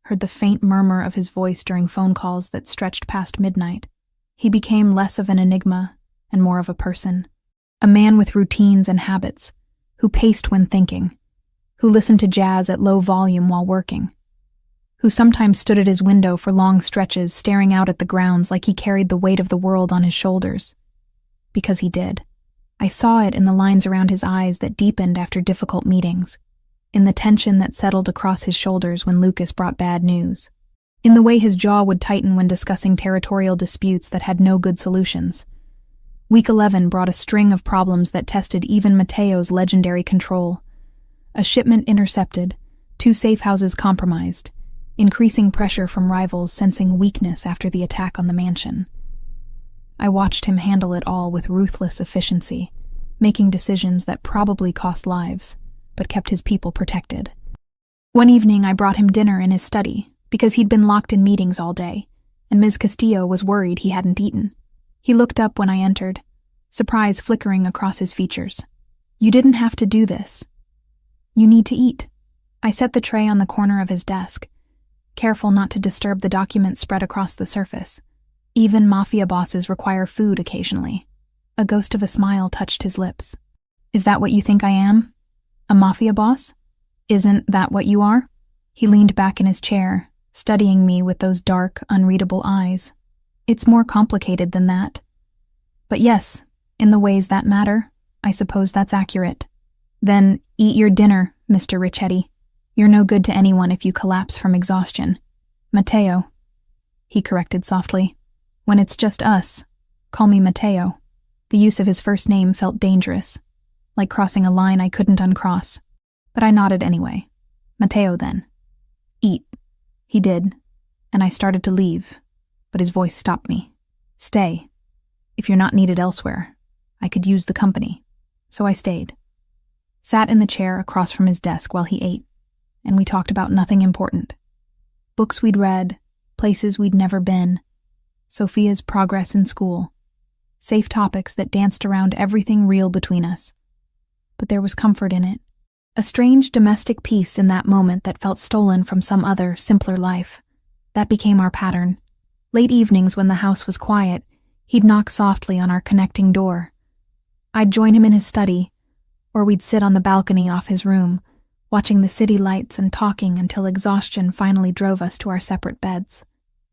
heard the faint murmur of his voice during phone calls that stretched past midnight. He became less of an enigma and more of a person, a man with routines and habits, who paced when thinking, who listened to jazz at low volume while working, who sometimes stood at his window for long stretches staring out at the grounds like he carried the weight of the world on his shoulders. Because he did. I saw it in the lines around his eyes that deepened after difficult meetings, in the tension that settled across his shoulders when Lucas brought bad news, in the way his jaw would tighten when discussing territorial disputes that had no good solutions. Week 11 brought a string of problems that tested even Mateo's legendary control. A shipment intercepted, 2 safe houses compromised, increasing pressure from rivals sensing weakness after the attack on the mansion. I watched him handle it all with ruthless efficiency, making decisions that probably cost lives, but kept his people protected. One evening I brought him dinner in his study, because he'd been locked in meetings all day, and Ms. Castillo was worried he hadn't eaten. He looked up when I entered, surprise flickering across his features. You didn't have to do this. You need to eat. I set the tray on the corner of his desk, careful not to disturb the documents spread across the surface. Even Mafia bosses require food occasionally. A ghost of a smile touched his lips. Is that what you think I am? A Mafia boss? Isn't that what you are? He leaned back in his chair, studying me with those dark, unreadable eyes. It's more complicated than that. But yes, in the ways that matter, I suppose that's accurate. Then eat your dinner, Mr. Ricchetti. You're no good to anyone if you collapse from exhaustion. Matteo, he corrected softly. When it's just us, call me Matteo. The use of his first name felt dangerous. like crossing a line I couldn't uncross. But I nodded anyway. Matteo, then. Eat. He did, and I started to leave, but his voice stopped me. Stay. If you're not needed elsewhere, I could use the company. So I stayed. Sat in the chair across from his desk while he ate, and we talked about nothing important. Books we'd read, places we'd never been, Sophia's progress in school, safe topics that danced around everything real between us. But there was comfort in it, a strange domestic peace in that moment that felt stolen from some other, simpler life. That became our pattern. Late evenings when the house was quiet, he'd knock softly on our connecting door. I'd join him in his study, or we'd sit on the balcony off his room, watching the city lights and talking until exhaustion finally drove us to our separate beds.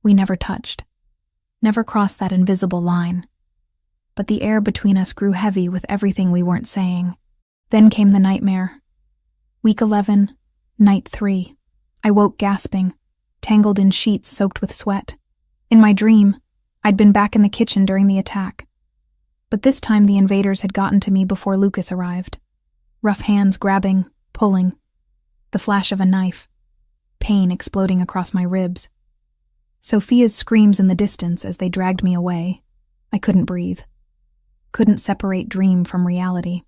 We never touched, never crossed that invisible line. But the air between us grew heavy with everything we weren't saying. Then came the nightmare. Week 11, night 3. I woke gasping, tangled in sheets soaked with sweat. In my dream, I'd been back in the kitchen during the attack. But this time the invaders had gotten to me before Lucas arrived. Rough hands grabbing, pulling. The flash of a knife. Pain exploding across my ribs. Sophia's screams in the distance as they dragged me away. I couldn't breathe. Couldn't separate dream from reality.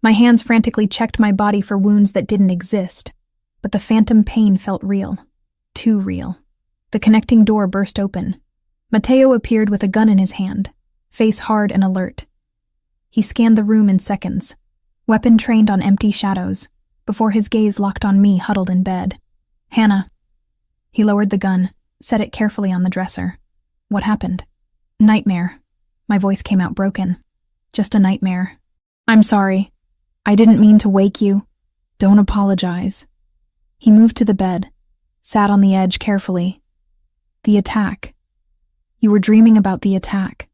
My hands frantically checked my body for wounds that didn't exist, but the phantom pain felt real. Too real. The connecting door burst open. Matteo appeared with a gun in his hand, face hard and alert. He scanned the room in seconds, weapon trained on empty shadows, before his gaze locked on me huddled in bed. Hannah. He lowered the gun, set it carefully on the dresser. What happened? Nightmare. My voice came out broken. Just a nightmare. I'm sorry. I didn't mean to wake you. Don't apologize. He moved to the bed, sat on the edge carefully. The attack. You were dreaming about the attack.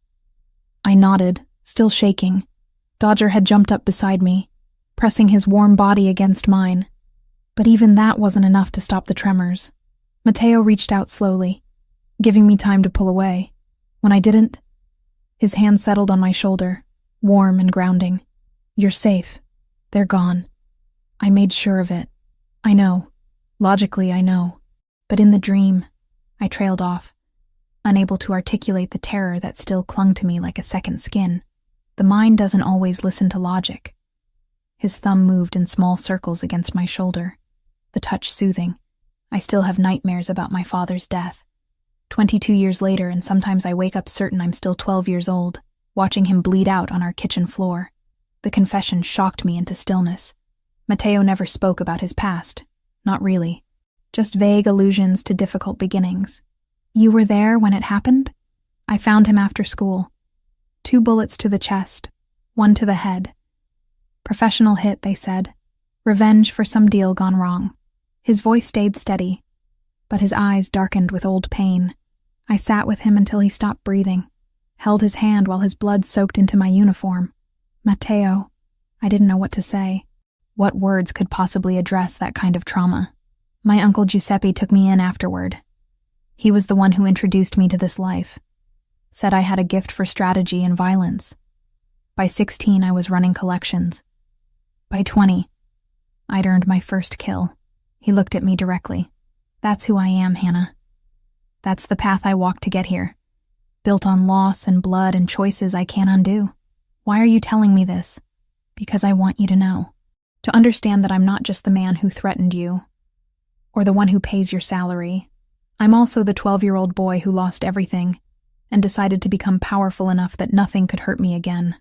I nodded, still shaking. Dodger had jumped up beside me, pressing his warm body against mine. But even that wasn't enough to stop the tremors. Matteo reached out slowly, giving me time to pull away. When I didn't, his hand settled on my shoulder, warm and grounding. You're safe. They're gone. I made sure of it. I know. Logically, I know. But in the dream, I trailed off, unable to articulate the terror that still clung to me like a second skin. The mind doesn't always listen to logic. His thumb moved in small circles against my shoulder, the touch soothing. I still have nightmares about my father's death. 22 years later, and sometimes I wake up certain I'm still 12 years old, watching him bleed out on our kitchen floor. The confession shocked me into stillness. Matteo never spoke about his past. Not really. Just vague allusions to difficult beginnings. You were there when it happened? I found him after school. 2 bullets to the chest, 1 to the head. Professional hit, they said. Revenge for some deal gone wrong. His voice stayed steady, but his eyes darkened with old pain. I sat with him until he stopped breathing, held his hand while his blood soaked into my uniform. Matteo. I didn't know what to say. What words could possibly address that kind of trauma? My Uncle Giuseppe took me in afterward. He was the one who introduced me to this life. Said I had a gift for strategy and violence. By 16, I was running collections. By 20, I'd earned my first kill. He looked at me directly. That's who I am, Hannah. That's the path I walked to get here. Built on loss and blood and choices I can't undo. Why are you telling me this? Because I want you to know. To understand that I'm not just the man who threatened you, or the one who pays your salary. I'm also the 12-year-old boy who lost everything and decided to become powerful enough that nothing could hurt me again.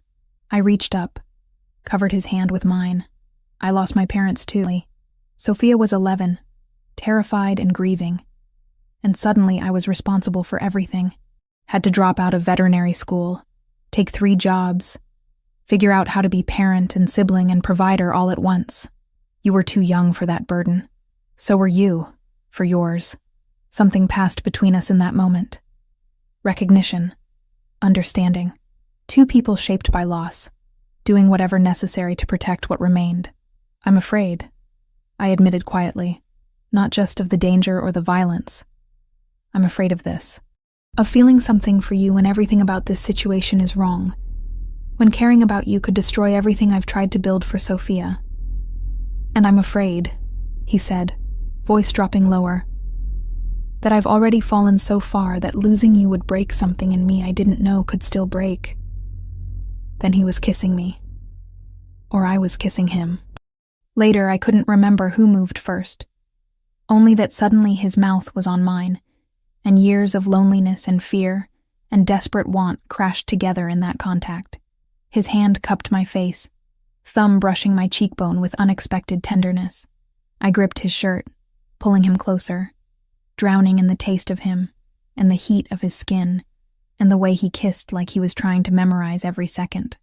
I reached up, covered his hand with mine. I lost my parents too. Sophia was 11, terrified and grieving. And suddenly I was responsible for everything. Had to drop out of veterinary school, take 3 jobs, figure out how to be parent and sibling and provider all at once. You were too young for that burden. So were you, for yours. Something passed between us in that moment. Recognition. Understanding. 2 people shaped by loss, doing whatever necessary to protect what remained. I'm afraid, I admitted quietly, not just of the danger or the violence. I'm afraid of this. Of feeling something for you when everything about this situation is wrong. when caring about you could destroy everything I've tried to build for Sophia. And I'm afraid, he said, voice dropping lower, that I've already fallen so far that losing you would break something in me I didn't know could still break. Then he was kissing me. Or I was kissing him. Later, I couldn't remember who moved first. Only that suddenly his mouth was on mine, and years of loneliness and fear and desperate want crashed together in that contact. His hand cupped my face, thumb brushing my cheekbone with unexpected tenderness. I gripped his shirt, pulling him closer, drowning in the taste of him and the heat of his skin and the way he kissed like he was trying to memorize every second.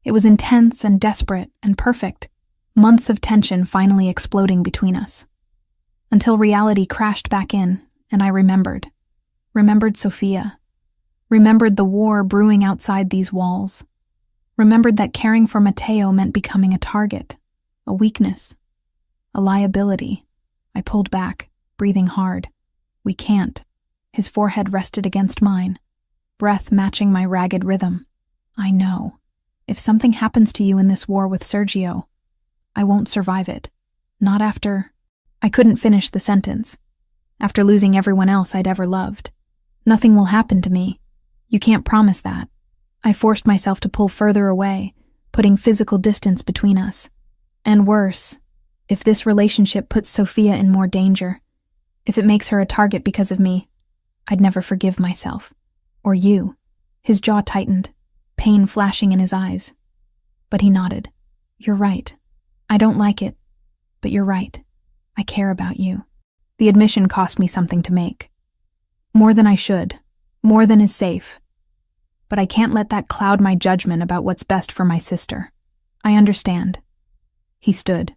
It was intense and desperate and perfect, months of tension finally exploding between us. Until reality crashed back in, and I remembered Sophia, remembered the war brewing outside these walls, remembered that caring for Matteo meant becoming a target, a weakness, a liability. I pulled back, breathing hard. We can't. His forehead rested against mine, breath matching my ragged rhythm. I know. If something happens to you in this war with Sergio, I won't survive it. Not after... I couldn't finish the sentence. After losing everyone else I'd ever loved. Nothing will happen to me. You can't promise that. I forced myself to pull further away, putting physical distance between us. And worse, if this relationship puts Sophia in more danger, if it makes her a target because of me, I'd never forgive myself. Or you. His jaw tightened, pain flashing in his eyes. But he nodded. You're right. I don't like it, but you're right. I care about you. The admission cost me something to make. More than I should. More than is safe. But I can't let that cloud my judgment about what's best for my sister. I understand. He stood,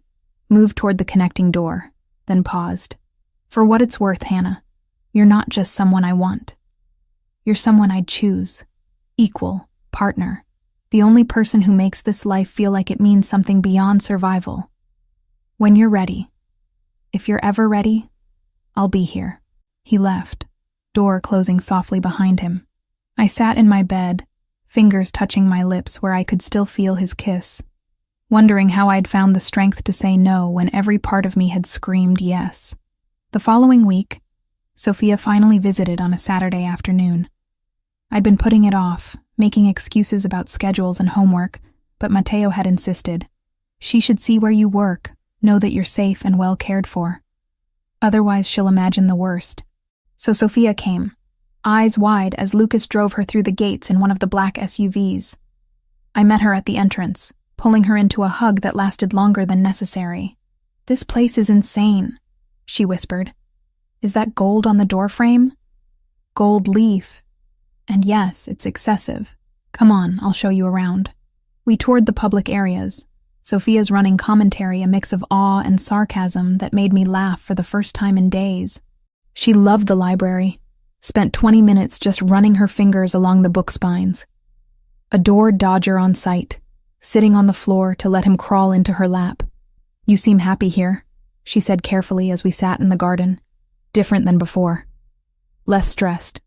moved toward the connecting door, then paused. For what it's worth, Hannah, you're not just someone I want. You're someone I'd choose. Equal, partner. The only person who makes this life feel like it means something beyond survival. When you're ready, if you're ever ready, I'll be here. He left, door closing softly behind him. I sat in my bed, fingers touching my lips where I could still feel his kiss, wondering how I'd found the strength to say no when every part of me had screamed yes. The following week, Sophia finally visited on a Saturday afternoon. I'd been putting it off, making excuses about schedules and homework, but Matteo had insisted. She should see where you work, know that you're safe and well cared for. Otherwise, she'll imagine the worst. So Sophia came, eyes wide as Lucas drove her through the gates in one of the black SUVs. I met her at the entrance, pulling her into a hug that lasted longer than necessary. This place is insane, she whispered. Is that gold on the doorframe? Gold leaf. And yes, it's excessive. Come on, I'll show you around. We toured the public areas, Sophia's running commentary a mix of awe and sarcasm that made me laugh for the first time in days. She loved the library, spent 20 minutes just running her fingers along the book spines. Adored Dodger on sight, sitting on the floor to let him crawl into her lap. You seem happy here, she said carefully as we sat in the garden. Different than before. Less stressed.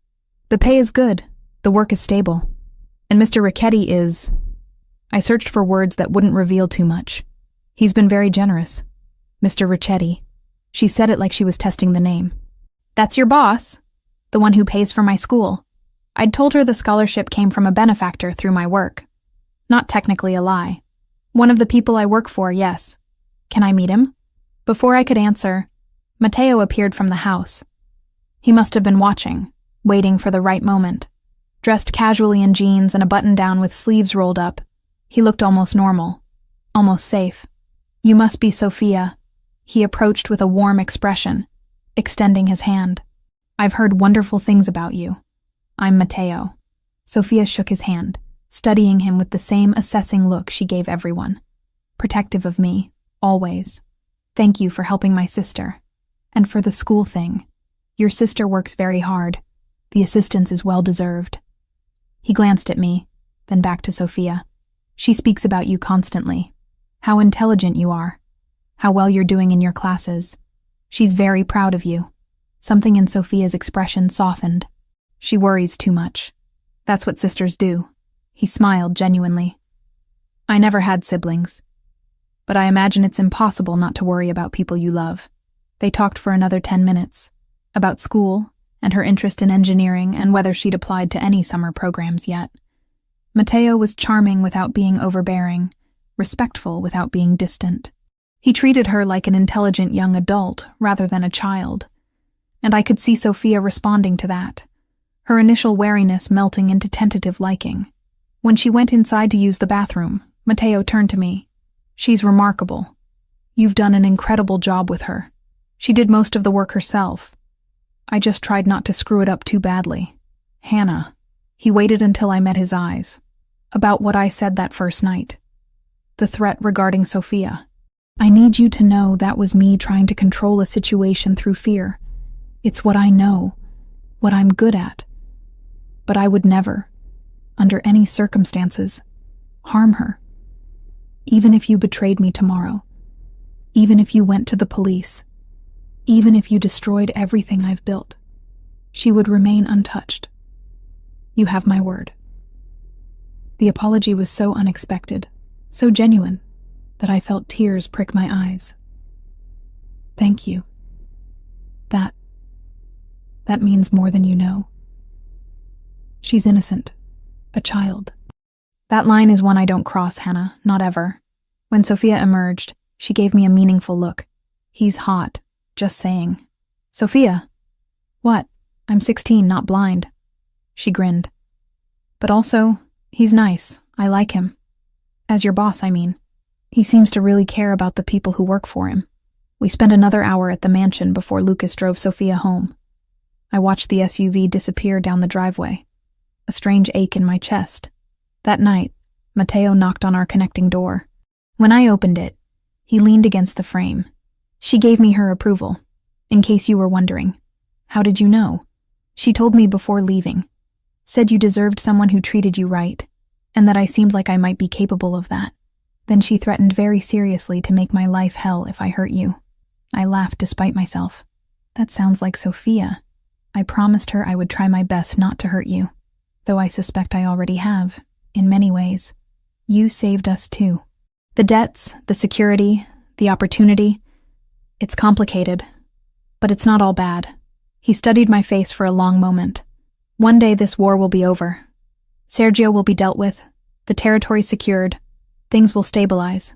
The pay is good, the work is stable. And Mr. Ricchetti is... I searched for words that wouldn't reveal too much. He's been very generous. Mr. Ricchetti. She said it like she was testing the name. That's your boss, the one who pays for my school. I'd told her the scholarship came from a benefactor through my work. Not technically a lie. One of the people I work for, yes. Can I meet him? Before I could answer, Matteo appeared from the house. He must have been watching, waiting for the right moment. Dressed casually in jeans and a button-down with sleeves rolled up, he looked almost normal, almost safe. You must be Sophia. He approached with a warm expression, extending his hand. I've heard wonderful things about you. I'm Matteo. Sophia shook his hand, studying him with the same assessing look she gave everyone. Protective of me, always. Thank you for helping my sister. And for the school thing. Your sister works very hard. The assistance is well deserved. He glanced at me, then back to Sophia. She speaks about you constantly. How intelligent you are. How well you're doing in your classes. She's very proud of you. Something in Sophia's expression softened. She worries too much. That's what sisters do. He smiled genuinely. I never had siblings, but I imagine it's impossible not to worry about people you love. They talked for another 10 minutes, about school and her interest in engineering and whether she'd applied to any summer programs yet. Matteo was charming without being overbearing, respectful without being distant. He treated her like an intelligent young adult rather than a child, and I could see Sophia responding to that, her initial wariness melting into tentative liking. When she went inside to use the bathroom, Matteo turned to me. "She's remarkable. You've done an incredible job with her. She did most of the work herself. I just tried not to screw it up too badly. Hannah." He waited until I met his eyes. "About what I said that first night. The threat regarding Sophia. I need you to know that was me trying to control a situation through fear. It's what I know, what I'm good at. But I would never, under any circumstances, harm her. Even if you betrayed me tomorrow, even if you went to the police, even if you destroyed everything I've built, she would remain untouched. You have my word." The apology was so unexpected, so genuine, that I felt tears prick my eyes. "Thank you. That means more than you know. She's innocent, a child." That line is one I don't cross, Hannah, not ever. When Sophia emerged, she gave me a meaningful look. "He's hot, just saying." "Sophia?" "What? I'm 16, not blind." She grinned. "But also, he's nice. I like him. As your boss, I mean. He seems to really care about the people who work for him." We spent another hour at the mansion before Lucas drove Sophia home. I watched the SUV disappear down the driveway, a strange ache in my chest. That night, Matteo knocked on our connecting door. When I opened it, he leaned against the frame. "She gave me her approval, in case you were wondering." "How did you know?" "She told me before leaving. Said you deserved someone who treated you right, and that I seemed like I might be capable of that. Then she threatened very seriously to make my life hell if I hurt you." I laughed despite myself. "That sounds like Sophia. I promised her I would try my best not to hurt you, though I suspect I already have, in many ways. You saved us too. The debts, the security, the opportunity. It's complicated, but it's not all bad." He studied my face for a long moment. "One day this war will be over. Sergio will be dealt with, the territory secured, things will stabilize.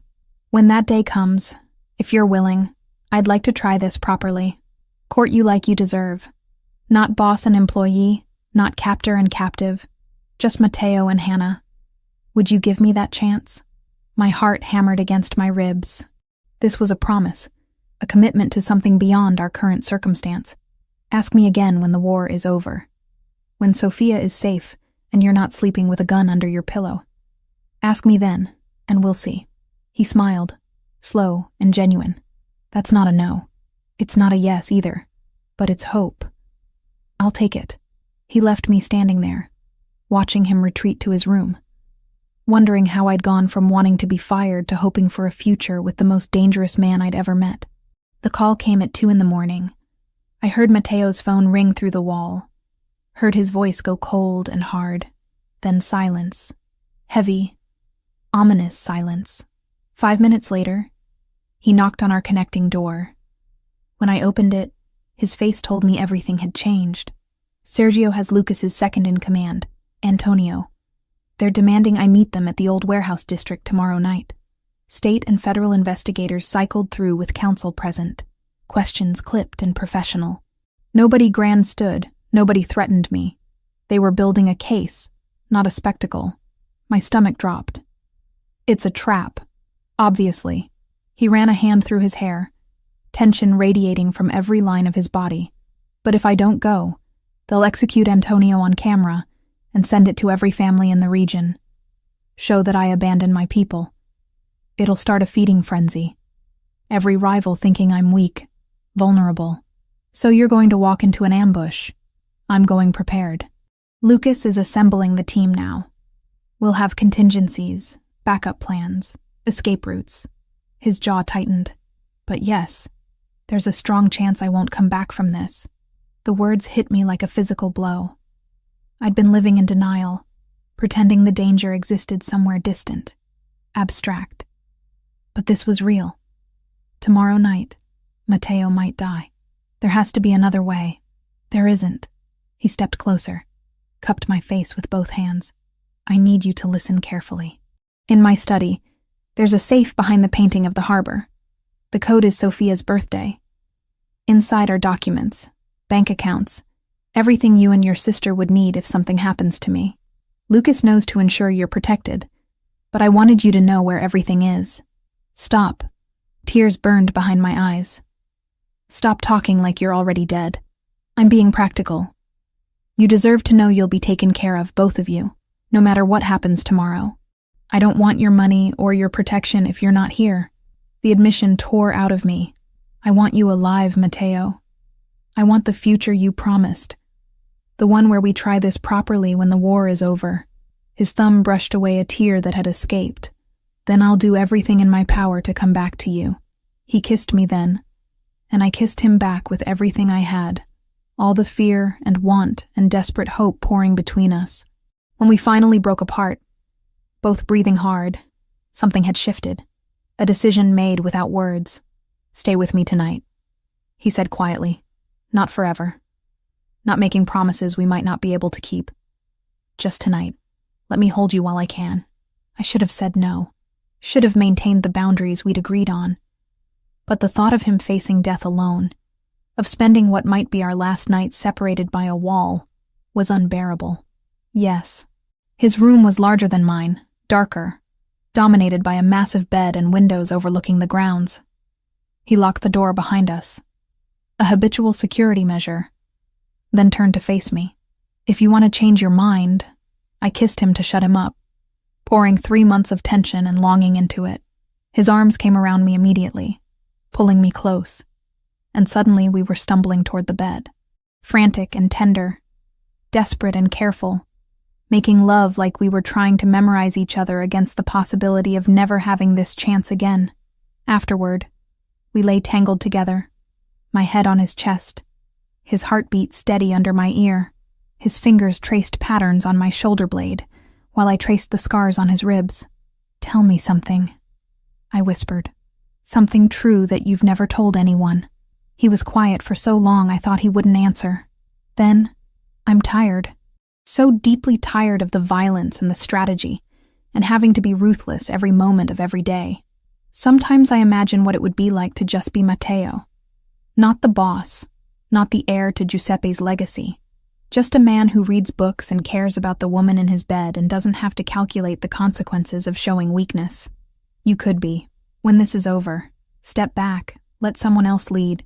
When that day comes, if you're willing, I'd like to try this properly. Court you like you deserve. Not boss and employee, not captor and captive, just Matteo and Hannah. Would you give me that chance?" My heart hammered against my ribs. This was a promise, a commitment to something beyond our current circumstance. "Ask me again when the war is over. When Sophia is safe and you're not sleeping with a gun under your pillow. Ask me then, and we'll see." He smiled, slow and genuine. "That's not a no. It's not a yes either, but it's hope. I'll take it." He left me standing there, watching him retreat to his room, wondering how I'd gone from wanting to be fired to hoping for a future with the most dangerous man I'd ever met. The call came at 2 a.m. I heard Matteo's phone ring through the wall, heard his voice go cold and hard, then silence, heavy, ominous silence. 5 minutes later, he knocked on our connecting door. When I opened it, his face told me everything had changed. "Sergio has Lucas's second-in-command, Antonio. They're demanding I meet them at the old warehouse district tomorrow night." State and federal investigators cycled through with counsel present, questions clipped and professional. Nobody grand stood, nobody threatened me. They were building a case, not a spectacle. My stomach dropped. "It's a trap, obviously." He ran a hand through his hair, tension radiating from every line of his body. "But if I don't go, they'll execute Antonio on camera and send it to every family in the region. Show that I abandon my people. It'll start a feeding frenzy. Every rival thinking I'm weak, vulnerable. So you're going to walk into an ambush. I'm going prepared. Lucas is assembling the team now. We'll have contingencies, backup plans, escape routes." His jaw tightened. "But yes, there's a strong chance I won't come back from this." The words hit me like a physical blow. I'd been living in denial, pretending the danger existed somewhere distant. abstract. But this was real. Tomorrow night, Matteo might die. There has to be another way. There isn't. He stepped closer, cupped my face with both hands. I need you to listen carefully. In my study, there's a safe behind the painting of the harbor. The code is Sophia's birthday. Inside are documents, bank accounts, everything you and your sister would need if something happens to me. Lucas knows to ensure you're protected, but I wanted you to know where everything is. Stop. Tears burned behind my eyes. Stop talking like you're already dead. I'm being practical. You deserve to know you'll be taken care of, both of you, no matter what happens tomorrow. I don't want your money or your protection if you're not here. The admission tore out of me. I want you alive, Matteo. I want the future you promised. The one where we try this properly when the war is over. His thumb brushed away a tear that had escaped. Then I'll do everything in my power to come back to you. He kissed me then, and I kissed him back with everything I had, all the fear and want and desperate hope pouring between us. When we finally broke apart, both breathing hard, something had shifted, a decision made without words. Stay with me tonight, he said quietly. Not forever. Not making promises we might not be able to keep. Just tonight. Let me hold you while I can. I should have said no. Should have maintained the boundaries we'd agreed on. But the thought of him facing death alone, of spending what might be our last night separated by a wall, was unbearable. Yes. His room was larger than mine, darker, dominated by a massive bed and windows overlooking the grounds. He locked the door behind us, a habitual security measure, then turned to face me. If you want to change your mind, I kissed him to shut him up, pouring 3 months of tension and longing into it. His arms came around me immediately, pulling me close, and suddenly we were stumbling toward the bed, frantic and tender, desperate and careful, making love like we were trying to memorize each other against the possibility of never having this chance again. Afterward, we lay tangled together, my head on his chest, his heartbeat steady under my ear. His fingers traced patterns on my shoulder blade, while I traced the scars on his ribs. Tell me something, I whispered. Something true that you've never told anyone. He was quiet for so long I thought he wouldn't answer. Then, I'm tired. So deeply tired of the violence and the strategy, and having to be ruthless every moment of every day. Sometimes I imagine what it would be like to just be Matteo. Not the boss, not the heir to Giuseppe's legacy. Just a man who reads books and cares about the woman in his bed and doesn't have to calculate the consequences of showing weakness. You could be. When this is over, step back, let someone else lead.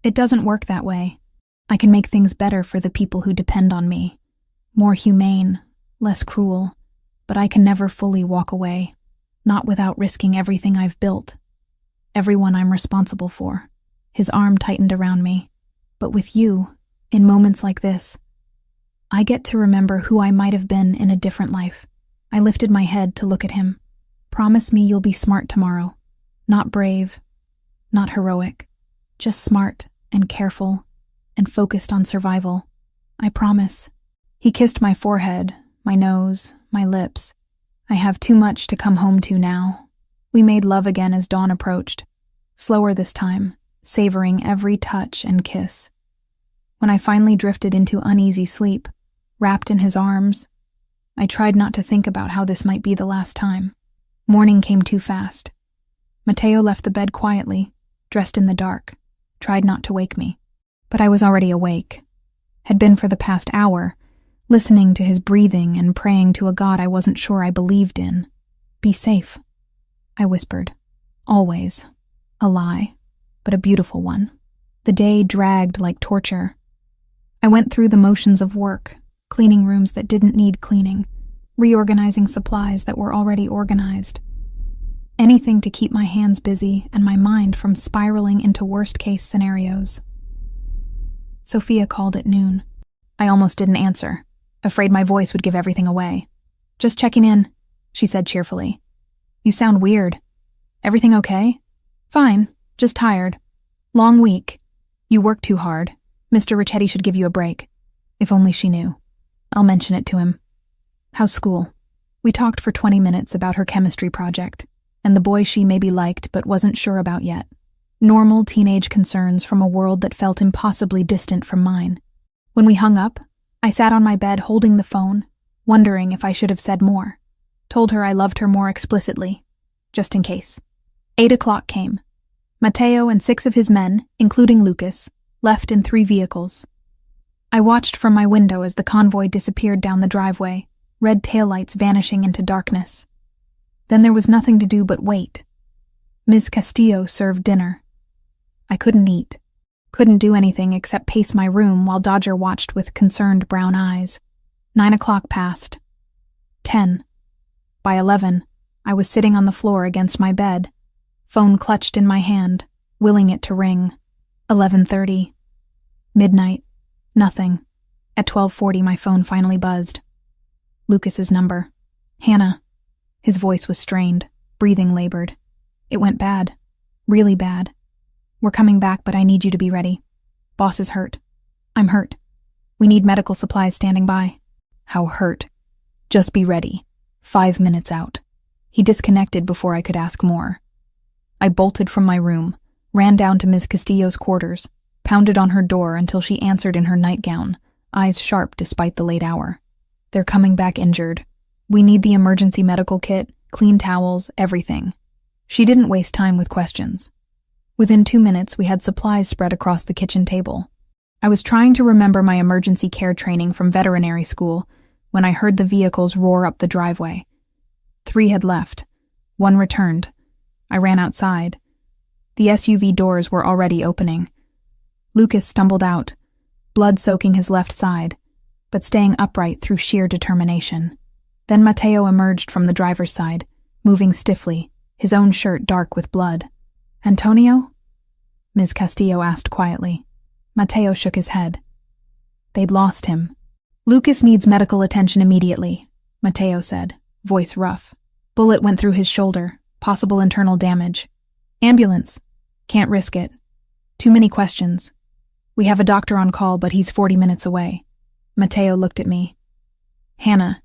It doesn't work that way. I can make things better for the people who depend on me. More humane, less cruel, but I can never fully walk away, not without risking everything I've built, everyone I'm responsible for. His arm tightened around me. But with you, in moments like this, I get to remember who I might have been in a different life. I lifted my head to look at him. Promise me you'll be smart tomorrow. Not brave, not heroic, just smart and careful and focused on survival. I promise. He kissed my forehead, my nose, my lips. I have too much to come home to now. We made love again as dawn approached, slower this time, savoring every touch and kiss. When I finally drifted into uneasy sleep, wrapped in his arms, I tried not to think about how this might be the last time. Morning came too fast. Matteo left the bed quietly, dressed in the dark, tried not to wake me. But I was already awake, had been for the past hour, listening to his breathing and praying to a God I wasn't sure I believed in. Be safe, I whispered. Always. A lie, but a beautiful one. The day dragged like torture. I went through the motions of work, cleaning rooms that didn't need cleaning, reorganizing supplies that were already organized. Anything to keep my hands busy and my mind from spiraling into worst-case scenarios. Sophia called at noon. I almost didn't answer, afraid my voice would give everything away. Just checking in, she said cheerfully. You sound weird. Everything okay? Fine, just tired. Long week. You work too hard. Mr. Ricchetti should give you a break. If only she knew. I'll mention it to him. How's school? We talked for 20 minutes about her chemistry project, and the boy she maybe liked but wasn't sure about yet. Normal teenage concerns from a world that felt impossibly distant from mine. When we hung up, I sat on my bed holding the phone, wondering if I should have said more. Told her I loved her more explicitly, just in case. 8 o'clock came. Matteo and 6 of his men, including Lucas, left in 3 vehicles. I watched from my window as the convoy disappeared down the driveway, red taillights vanishing into darkness. Then there was nothing to do but wait. Ms. Castillo served dinner. I couldn't eat. Couldn't do anything except pace my room while Dodger watched with concerned brown eyes. 9 o'clock passed. 10. By 11, I was sitting on the floor against my bed, phone clutched in my hand, willing it to ring. 11:30. Midnight. Nothing. At 12:40, my phone finally buzzed. Lucas's number. Hannah. His voice was strained, breathing labored. It went bad. Really bad. We're coming back, but I need you to be ready. Boss is hurt. I'm hurt. We need medical supplies standing by. How hurt? Just be ready. 5 minutes out. He disconnected before I could ask more. I bolted from my room, ran down to Ms. Castillo's quarters, pounded on her door until she answered in her nightgown, eyes sharp despite the late hour. They're coming back injured. We need the emergency medical kit, clean towels, everything. She didn't waste time with questions. Within 2 minutes, we had supplies spread across the kitchen table. I was trying to remember my emergency care training from veterinary school when I heard the vehicles roar up the driveway. 3 had left. 1 returned. I ran outside. The SUV doors were already opening. Lucas stumbled out, blood soaking his left side, but staying upright through sheer determination. Then Matteo emerged from the driver's side, moving stiffly, his own shirt dark with blood. Antonio? Ms. Castillo asked quietly. Matteo shook his head. They'd lost him. Lucas needs medical attention immediately, Matteo said, voice rough. Bullet went through his shoulder, possible internal damage. Ambulance. Can't risk it. Too many questions. We have a doctor on call, but he's 40 minutes away. Matteo looked at me. Hannah,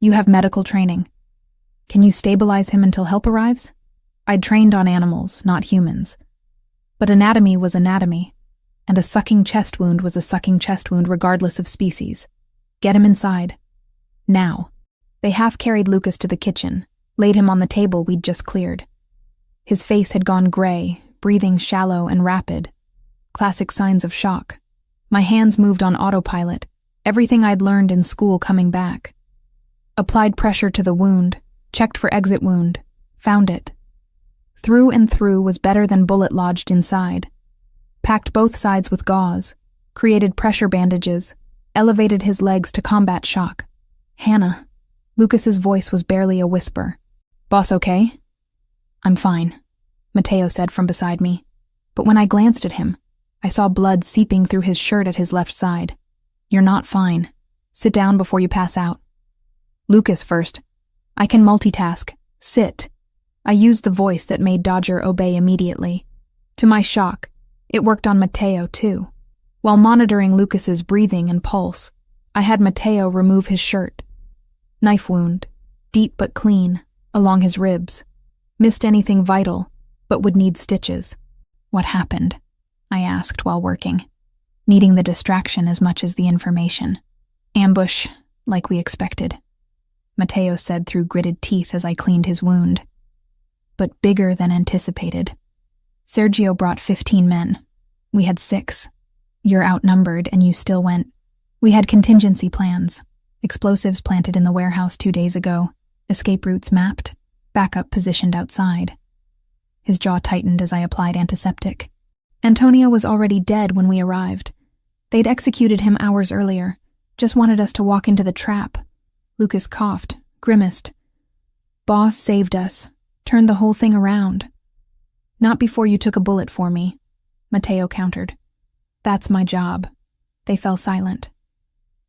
you have medical training. Can you stabilize him until help arrives? I'd trained on animals, not humans. But anatomy was anatomy, and a sucking chest wound was a sucking chest wound regardless of species. Get him inside. Now. They half-carried Lucas to the kitchen, laid him on the table we'd just cleared. His face had gone gray, breathing shallow and rapid. Classic signs of shock. My hands moved on autopilot, everything I'd learned in school coming back. Applied pressure to the wound, checked for exit wound, found it. Through and through was better than bullet lodged inside. Packed both sides with gauze, created pressure bandages, elevated his legs to combat shock. Hannah. Lucas's voice was barely a whisper. Boss okay? I'm fine, Matteo said from beside me. But when I glanced at him, I saw blood seeping through his shirt at his left side. You're not fine. Sit down before you pass out. Lucas first. I can multitask. Sit. I used the voice that made Dodger obey immediately. To my shock, it worked on Matteo too. While monitoring Lucas's breathing and pulse, I had Matteo remove his shirt. Knife wound, deep but clean, along his ribs. Missed anything vital, but would need stitches. What happened? I asked while working, needing the distraction as much as the information. Ambush, like we expected, Matteo said through gritted teeth as I cleaned his wound. But bigger than anticipated. Sergio brought 15 men. We had 6. You're outnumbered and you still went. We had contingency plans. Explosives planted in the warehouse 2 days ago. Escape routes mapped. Backup positioned outside. His jaw tightened as I applied antiseptic. Antonio was already dead when we arrived. They'd executed him hours earlier. Just wanted us to walk into the trap. Lucas coughed, grimaced. Boss saved us. Turned the whole thing around. Not before you took a bullet for me, Matteo countered. That's my job. They fell silent.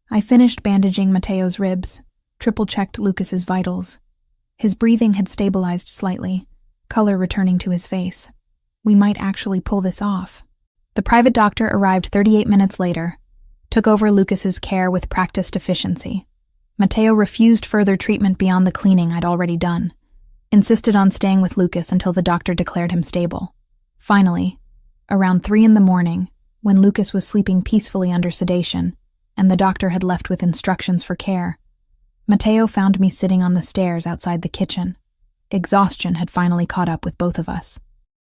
I finished bandaging Matteo's ribs, triple-checked Lucas's vitals. His breathing had stabilized slightly, color returning to his face. We might actually pull this off. The private doctor arrived 38 minutes later, took over Lucas's care with practiced efficiency. Matteo refused further treatment beyond the cleaning I'd already done, insisted on staying with Lucas until the doctor declared him stable. Finally, around 3 a.m, when Lucas was sleeping peacefully under sedation, and the doctor had left with instructions for care, Matteo found me sitting on the stairs outside the kitchen. Exhaustion had finally caught up with both of us.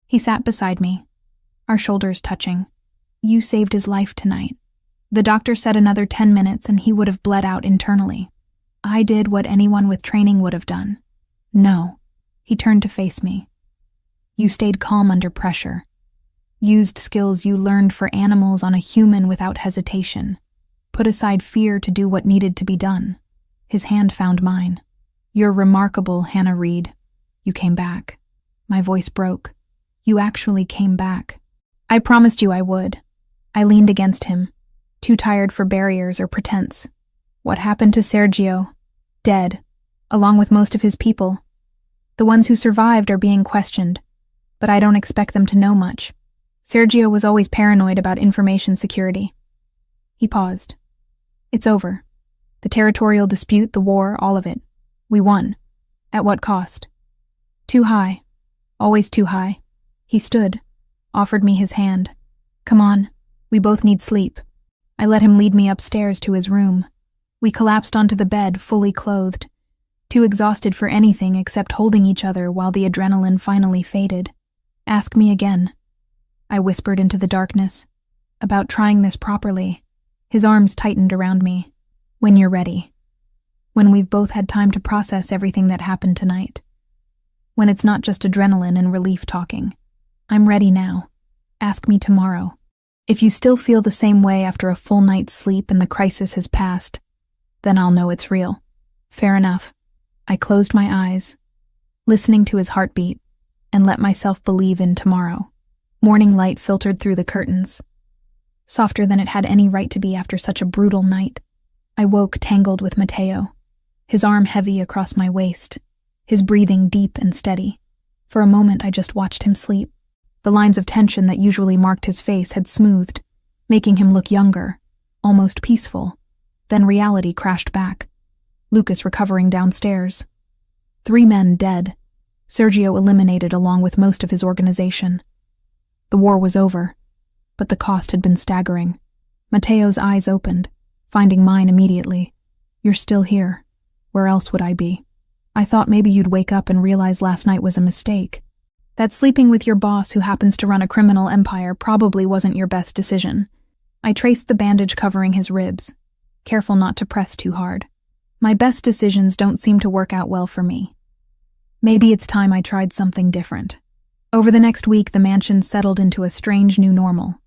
He sat beside me, our shoulders touching. "You saved his life tonight. The doctor said another 10 minutes and he would have bled out internally. I did what anyone with training would have done." "No." He turned to face me. "You stayed calm under pressure. Used skills you learned for animals on a human without hesitation. Put aside fear to do what needed to be done." His hand found mine. "You're remarkable, Hannah Reed. You came back." My voice broke. "You actually came back." "I promised you I would." I leaned against him, too tired for barriers or pretense. "What happened to Sergio?" "Dead, along with most of his people. The ones who survived are being questioned, but I don't expect them to know much. Sergio was always paranoid about information security." He paused. "It's over. The territorial dispute, the war, all of it. We won. At what cost?" "Too high. Always too high." He stood, offered me his hand. "Come on, we both need sleep." I let him lead me upstairs to his room. We collapsed onto the bed, fully clothed, too exhausted for anything except holding each other while the adrenaline finally faded. "Ask me again," I whispered into the darkness, "about trying this properly." His arms tightened around me. "When you're ready. When we've both had time to process everything that happened tonight. When it's not just adrenaline and relief talking. I'm ready now. Ask me tomorrow. If you still feel the same way after a full night's sleep and the crisis has passed, then I'll know it's real." "Fair enough." I closed my eyes, listening to his heartbeat, and let myself believe in tomorrow. Morning light filtered through the curtains, softer than it had any right to be after such a brutal night. I woke tangled with Matteo, his arm heavy across my waist, his breathing deep and steady. For a moment I just watched him sleep. The lines of tension that usually marked his face had smoothed, making him look younger, almost peaceful. Then reality crashed back. Lucas recovering downstairs. 3 men dead. Sergio eliminated along with most of his organization. The war was over, but the cost had been staggering. Matteo's eyes opened, finding mine immediately. "You're still here. Where else would I be? I thought maybe you'd wake up and realize last night was a mistake. That sleeping with your boss who happens to run a criminal empire probably wasn't your best decision." I traced the bandage covering his ribs, careful not to press too hard. "My best decisions don't seem to work out well for me. Maybe it's time I tried something different." Over the next week, the mansion settled into a strange new normal.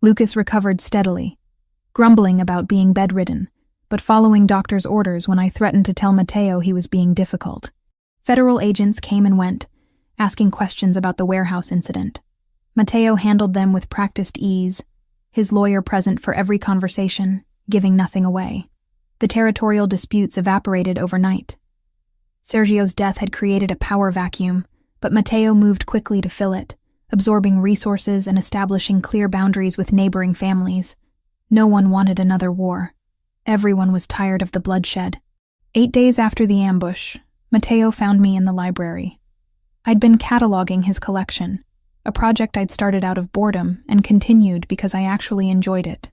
Lucas recovered steadily, grumbling about being bedridden, but following doctor's orders when I threatened to tell Matteo he was being difficult. Federal agents came and went, asking questions about the warehouse incident. Matteo handled them with practiced ease, his lawyer present for every conversation, giving nothing away. The territorial disputes evaporated overnight. Sergio's death had created a power vacuum, but Matteo moved quickly to fill it, absorbing resources and establishing clear boundaries with neighboring families. No one wanted another war. Everyone was tired of the bloodshed. 8 days after the ambush, Matteo found me in the library. I'd been cataloging his collection, a project I'd started out of boredom and continued because I actually enjoyed it.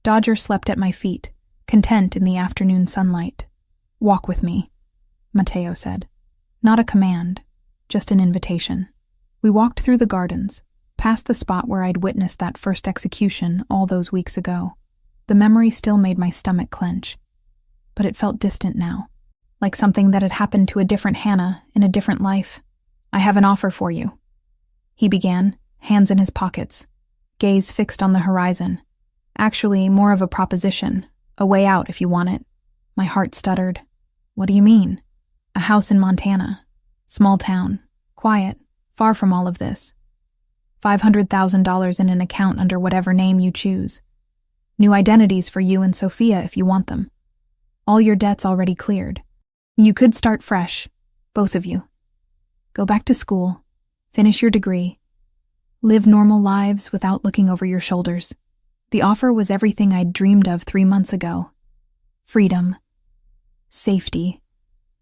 Dodger slept at my feet, content in the afternoon sunlight. "Walk with me," Matteo said. Not a command, just an invitation. We walked through the gardens, past the spot where I'd witnessed that first execution all those weeks ago. The memory still made my stomach clench, but it felt distant now, like something that had happened to a different Hannah in a different life. "I have an offer for you," he began, hands in his pockets, gaze fixed on the horizon. "Actually, more of a proposition, a way out if you want it." My heart stuttered. "What do you mean?" "A house in Montana. Small town. Quiet. Far from all of this. $500,000 in an account under whatever name you choose. New identities for you and Sophia if you want them. All your debts already cleared. You could start fresh, both of you. Go back to school, finish your degree, live normal lives without looking over your shoulders." The offer was everything I'd dreamed of 3 months ago. Freedom, safety,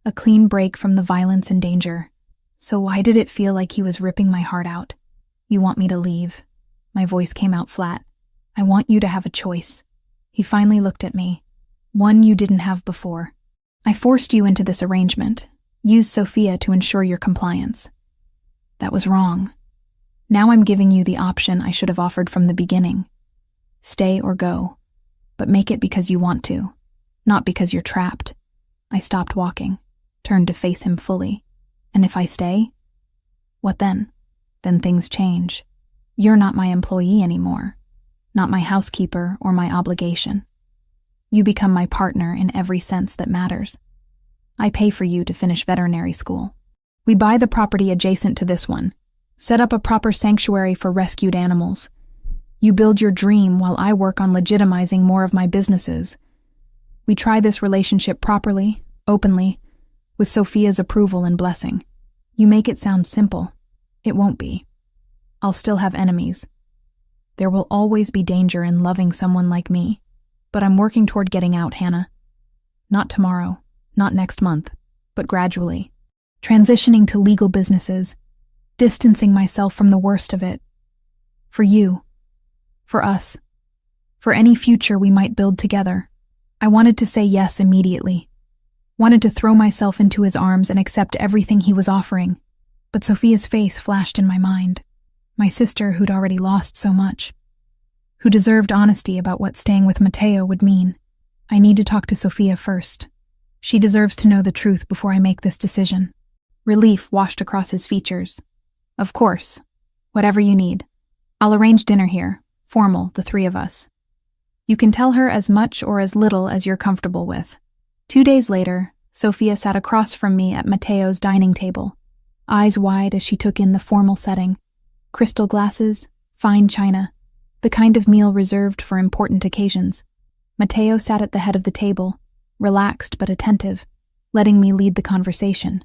a clean break from the violence and danger. So why did it feel like he was ripping my heart out? You want me to leave? My voice came out flat. I want you to have a choice. He finally looked at me. One you didn't have before. I forced you into this arrangement. Used Sophia to ensure your compliance. That was wrong. Now I'm giving you the option I should have offered from the beginning. Stay or go. But make it because you want to, not because you're trapped. I stopped walking, turned to face him fully. And if I stay? What then? Then things change. You're not my employee anymore, not my housekeeper or my obligation. You become my partner in every sense that matters. I pay for you to finish veterinary school. We buy the property adjacent to this one, set up a proper sanctuary for rescued animals. You build your dream while I work on legitimizing more of my businesses. We try this relationship properly, openly, with Sophia's approval and blessing. You make it sound simple. It won't be. I'll still have enemies. There will always be danger in loving someone like me, but I'm working toward getting out, Hannah. Not tomorrow, not next month, but gradually. Transitioning to legal businesses, distancing myself from the worst of it. For you. For us. For any future we might build together. I wanted to say yes immediately. Wanted to throw myself into his arms and accept everything he was offering. But Sophia's face flashed in my mind. My sister who'd already lost so much. Who deserved honesty about what staying with Matteo would mean. I need to talk to Sophia first. She deserves to know the truth before I make this decision. Relief washed across his features. Of course. Whatever you need. I'll arrange dinner here. Formal, the three of us. You can tell her as much or as little as you're comfortable with. 2 days later, Sophia sat across from me at Matteo's dining table, eyes wide as she took in the formal setting. Crystal glasses, fine china, the kind of meal reserved for important occasions. Matteo sat at the head of the table, relaxed but attentive, letting me lead the conversation.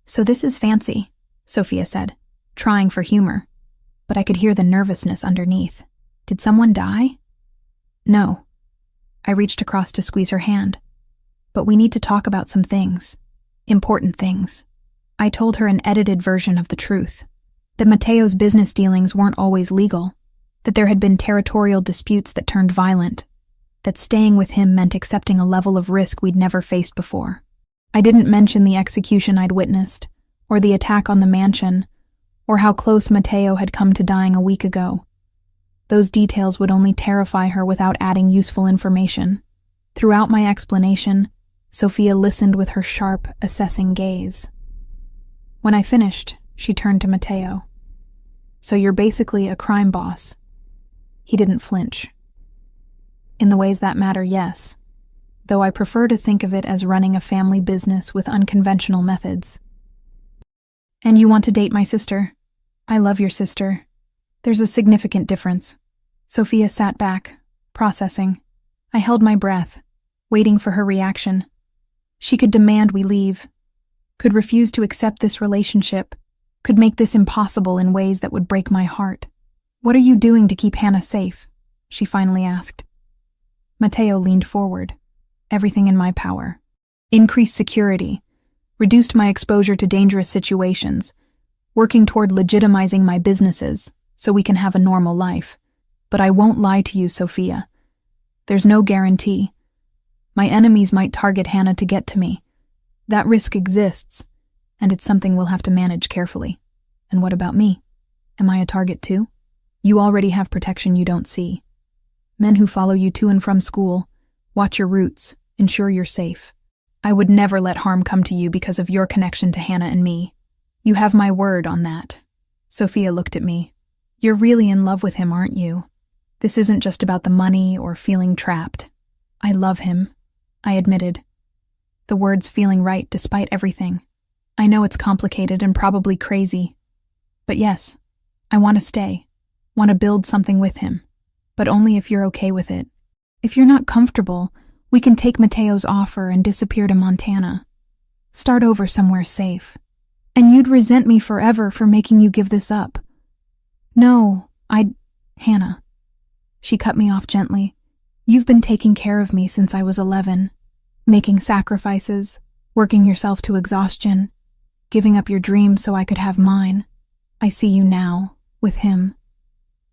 So this is fancy, Sophia said, trying for humor, but I could hear the nervousness underneath. Did someone die? No. I reached across to squeeze her hand. But we need to talk about some things. Important things. I told her an edited version of the truth. That Matteo's business dealings weren't always legal. That there had been territorial disputes that turned violent. That staying with him meant accepting a level of risk we'd never faced before. I didn't mention the execution I'd witnessed, or the attack on the mansion, or how close Matteo had come to dying a week ago. Those details would only terrify her without adding useful information. Throughout my explanation, Sophia listened with her sharp, assessing gaze. When I finished, she turned to Matteo. So you're basically a crime boss. He didn't flinch. In the ways that matter, yes, though I prefer to think of it as running a family business with unconventional methods. And you want to date my sister? I love your sister. There's a significant difference. Sophia sat back, processing. I held my breath, waiting for her reaction. She could demand we leave, could refuse to accept this relationship, could make this impossible in ways that would break my heart. What are you doing to keep Hannah safe? She finally asked. Matteo leaned forward. Everything in my power. Increased security, reduced my exposure to dangerous situations, working toward legitimizing my businesses so we can have a normal life. But I won't lie to you, Sophia. There's no guarantee. My enemies might target Hannah to get to me. That risk exists, and it's something we'll have to manage carefully. And what about me? Am I a target too? You already have protection you don't see. Men who follow you to and from school, watch your routes, ensure you're safe. I would never let harm come to you because of your connection to Hannah and me. You have my word on that. Sophia looked at me. You're really in love with him, aren't you? This isn't just about the money or feeling trapped. I love him, I admitted. The words feeling right despite everything. I know it's complicated and probably crazy. But yes, I want to stay. Want to build something with him. But only if you're okay with it. If you're not comfortable, we can take Matteo's offer and disappear to Montana. Start over somewhere safe. And you'd resent me forever for making you give this up. No, Hannah. She cut me off gently. You've been taking care of me since I was 11. Making sacrifices, working yourself to exhaustion, giving up your dreams so I could have mine. I see you now, with him.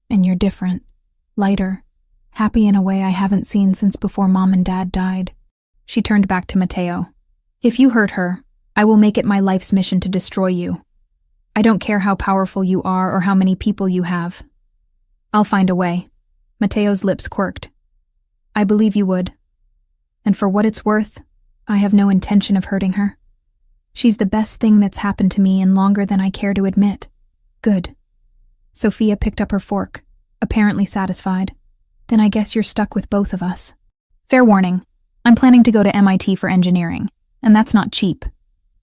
And you're different, lighter, happy in a way I haven't seen since before Mom and Dad died. She turned back to Matteo. If you hurt her, I will make it my life's mission to destroy you. I don't care how powerful you are or how many people you have. I'll find a way. Matteo's lips quirked. I believe you would. And for what it's worth, I have no intention of hurting her. She's the best thing that's happened to me in longer than I care to admit. Good. Sophia picked up her fork, apparently satisfied. Then I guess you're stuck with both of us. Fair warning, I'm planning to go to MIT for engineering, and that's not cheap.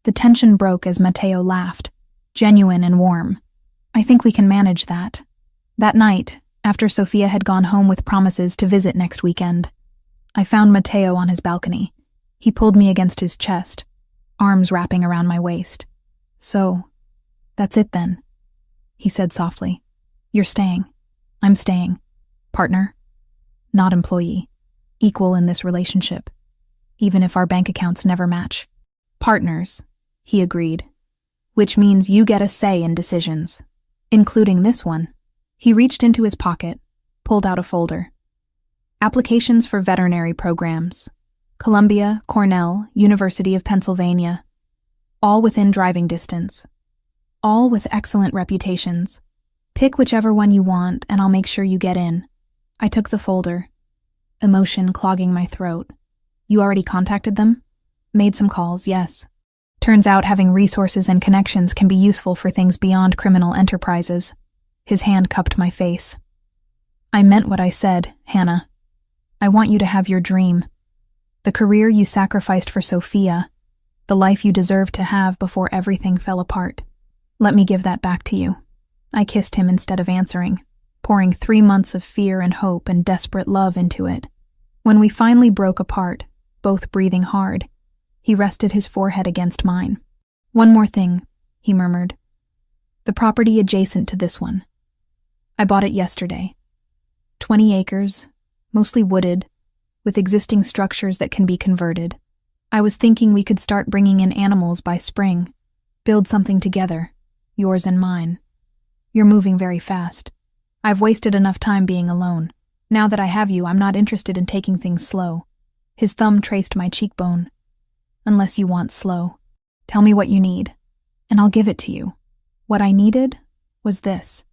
The tension broke as Matteo laughed, genuine and warm. I think we can manage that. That night, after Sophia had gone home with promises to visit next weekend, I found Matteo on his balcony. He pulled me against his chest, arms wrapping around my waist. So, that's it then, he said softly. You're staying. I'm staying. Partner, not employee. Equal in this relationship, even if our bank accounts never match. Partners, he agreed, which means you get a say in decisions, including this one. He reached into his pocket, pulled out a folder. Applications for veterinary programs. Columbia, Cornell, University of Pennsylvania. All within driving distance. All with excellent reputations. Pick whichever one you want, and I'll make sure you get in. I took the folder, emotion clogging my throat. You already contacted them? Made some calls, yes. Turns out having resources and connections can be useful for things beyond criminal enterprises. His hand cupped my face. I meant what I said, Hannah. I want you to have your dream. The career you sacrificed for Sophia. The life you deserved to have before everything fell apart. Let me give that back to you. I kissed him instead of answering, pouring 3 months of fear and hope and desperate love into it. When we finally broke apart, both breathing hard, he rested his forehead against mine. One more thing, he murmured. The property adjacent to this one. I bought it yesterday. 20 acres, mostly wooded, with existing structures that can be converted. I was thinking we could start bringing in animals by spring, build something together, yours and mine. You're moving very fast. I've wasted enough time being alone. Now that I have you, I'm not interested in taking things slow. His thumb traced my cheekbone. Unless you want slow. Tell me what you need, and I'll give it to you. What I needed was this.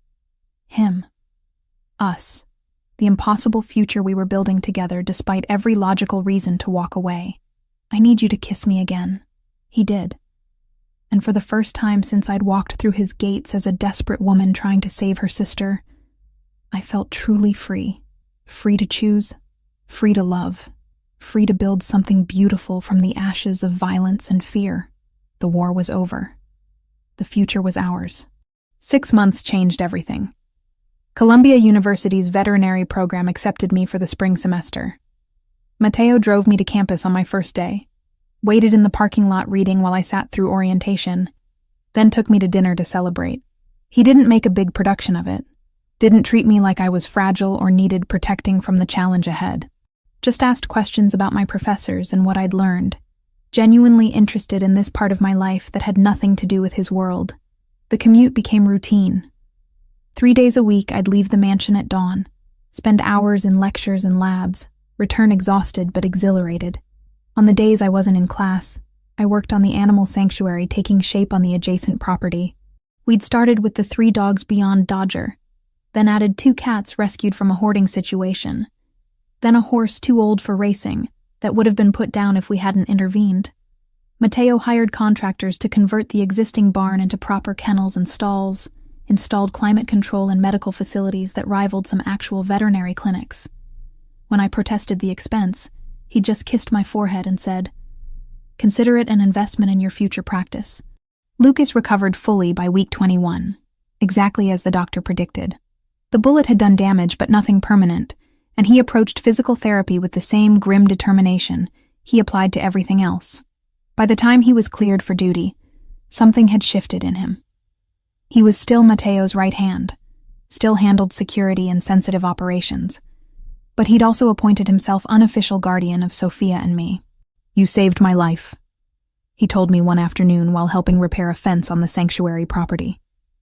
Him. Us. The impossible future we were building together despite every logical reason to walk away. I need you to kiss me again. He did. And for the first time since I'd walked through his gates as a desperate woman trying to save her sister, I felt truly free. Free to choose, free to love, free to build something beautiful from the ashes of violence and fear. The war was over. The future was ours. 6 months changed everything. Columbia University's veterinary program accepted me for the spring semester. Matteo drove me to campus on my first day, waited in the parking lot reading while I sat through orientation, then took me to dinner to celebrate. He didn't make a big production of it, didn't treat me like I was fragile or needed protecting from the challenge ahead. Just asked questions about my professors and what I'd learned, genuinely interested in this part of my life that had nothing to do with his world. The commute became routine. 3 days a week, I'd leave the mansion at dawn, spend hours in lectures and labs, return exhausted but exhilarated. On the days I wasn't in class, I worked on the animal sanctuary taking shape on the adjacent property. We'd started with the 3 dogs beyond Dodger, then added 2 cats rescued from a hoarding situation, then a horse too old for racing that would have been put down if we hadn't intervened. Matteo hired contractors to convert the existing barn into proper kennels and stalls, installed climate control and medical facilities that rivaled some actual veterinary clinics. When I protested the expense, he just kissed my forehead and said, "Consider it an investment in your future practice." Lucas recovered fully by week 21, exactly as the doctor predicted. The bullet had done damage but nothing permanent, and he approached physical therapy with the same grim determination he applied to everything else. By the time he was cleared for duty, something had shifted in him. He was still Matteo's right hand, still handled security and sensitive operations, but he'd also appointed himself unofficial guardian of Sophia and me. You saved my life, he told me one afternoon while helping repair a fence on the sanctuary property.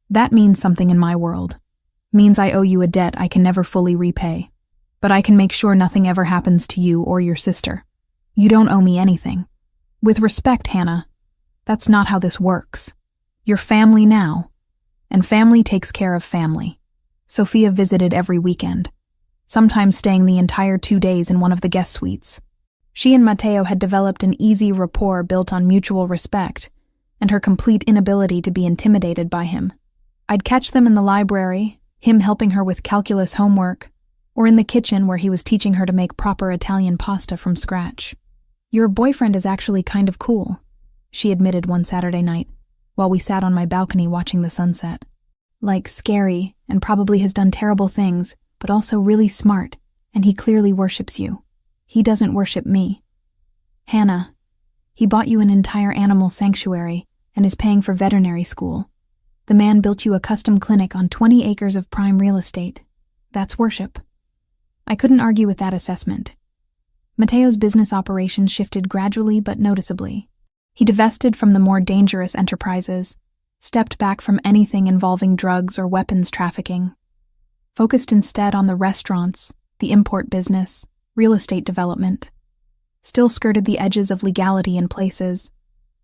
That means something in my world. Means I owe you a debt I can never fully repay. But I can make sure nothing ever happens to you or your sister. You don't owe me anything. With respect, Hannah, that's not how this works. You're family now, and family takes care of family. Sophia visited every weekend, sometimes staying the entire 2 days in one of the guest suites. She and Matteo had developed an easy rapport built on mutual respect and her complete inability to be intimidated by him. I'd catch them in the library, him helping her with calculus homework, or in the kitchen where he was teaching her to make proper Italian pasta from scratch. Your boyfriend is actually kind of cool, she admitted one Saturday night, while we sat on my balcony watching the sunset. Like scary, and probably has done terrible things, but also really smart, and he clearly worships you. He doesn't worship me. Hannah, he bought you an entire animal sanctuary and is paying for veterinary school. The man built you a custom clinic on 20 acres of prime real estate. That's worship. I couldn't argue with that assessment. Matteo's business operations shifted gradually but noticeably. He divested from the more dangerous enterprises, stepped back from anything involving drugs or weapons trafficking, focused instead on the restaurants, the import business, real estate development, still skirted the edges of legality in places,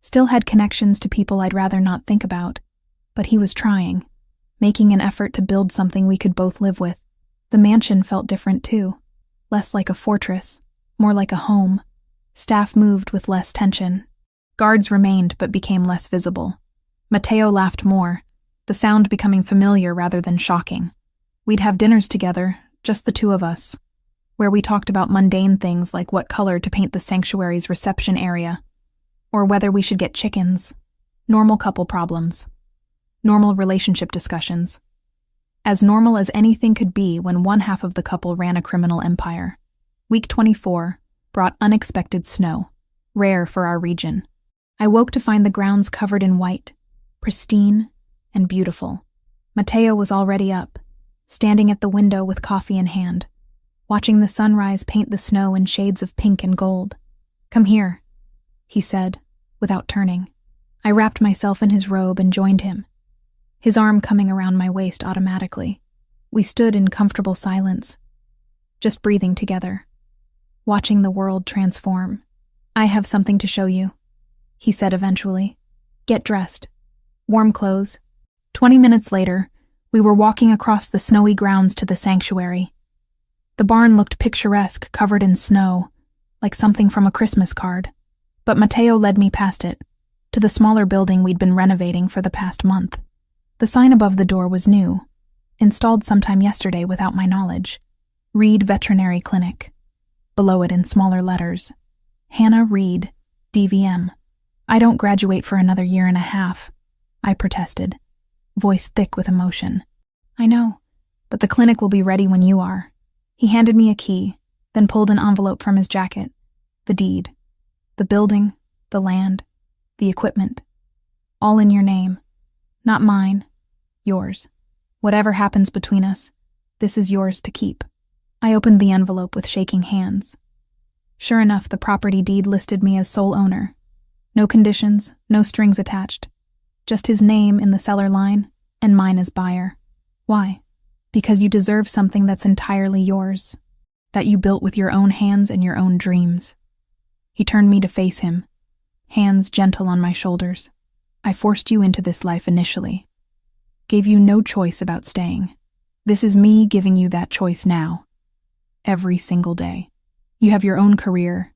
still had connections to people I'd rather not think about, but he was trying, making an effort to build something we could both live with. The mansion felt different too, less like a fortress, more like a home. Staff moved with less tension. Guards remained but became less visible. Matteo laughed more, the sound becoming familiar rather than shocking. We'd have dinners together, just the two of us, where we talked about mundane things like what color to paint the sanctuary's reception area, or whether we should get chickens. Normal couple problems. Normal relationship discussions. As normal as anything could be when one half of the couple ran a criminal empire. Week 24 brought unexpected snow, rare for our region. I woke to find the grounds covered in white, pristine and beautiful. Matteo was already up, standing at the window with coffee in hand, watching the sunrise paint the snow in shades of pink and gold. Come here, he said, without turning. I wrapped myself in his robe and joined him, his arm coming around my waist automatically. We stood in comfortable silence, just breathing together, watching the world transform. I have something to show you, he said eventually. Get dressed. Warm clothes. 20 minutes later, we were walking across the snowy grounds to the sanctuary. The barn looked picturesque, covered in snow, like something from a Christmas card. But Matteo led me past it, to the smaller building we'd been renovating for the past month. The sign above the door was new, installed sometime yesterday without my knowledge. Reed Veterinary Clinic. Below it in smaller letters, Hannah Reed, DVM. I don't graduate for another 1.5 years, I protested, voice thick with emotion. I know, but the clinic will be ready when you are. He handed me a key, then pulled an envelope from his jacket. The deed. The building, the land, the equipment. All in your name. Not mine. Yours. Whatever happens between us, this is yours to keep. I opened the envelope with shaking hands. Sure enough, the property deed listed me as sole owner. No conditions, no strings attached. Just his name in the seller line, and mine as buyer. Why? Because you deserve something that's entirely yours, that you built with your own hands and your own dreams. He turned me to face him, hands gentle on my shoulders. I forced you into this life initially. Gave you no choice about staying. This is me giving you that choice now. Every single day. You have your own career,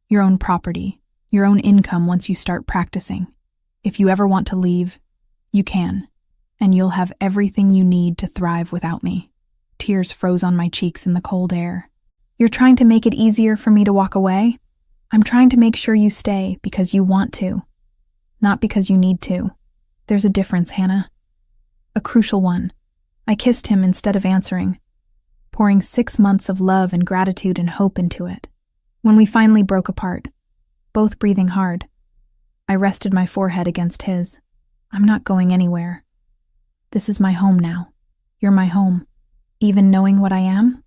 your own property, your own income once you start practicing. If you ever want to leave, you can, and you'll have everything you need to thrive without me. Tears froze on my cheeks in the cold air. You're trying to make it easier for me to walk away? I'm trying to make sure you stay because you want to, not because you need to. There's a difference, Hannah. A crucial one. I kissed him instead of answering, pouring 6 months of love and gratitude and hope into it. When we finally broke apart, both breathing hard, I rested my forehead against his. I'm not going anywhere. This is my home now. You're my home. Even knowing what I am?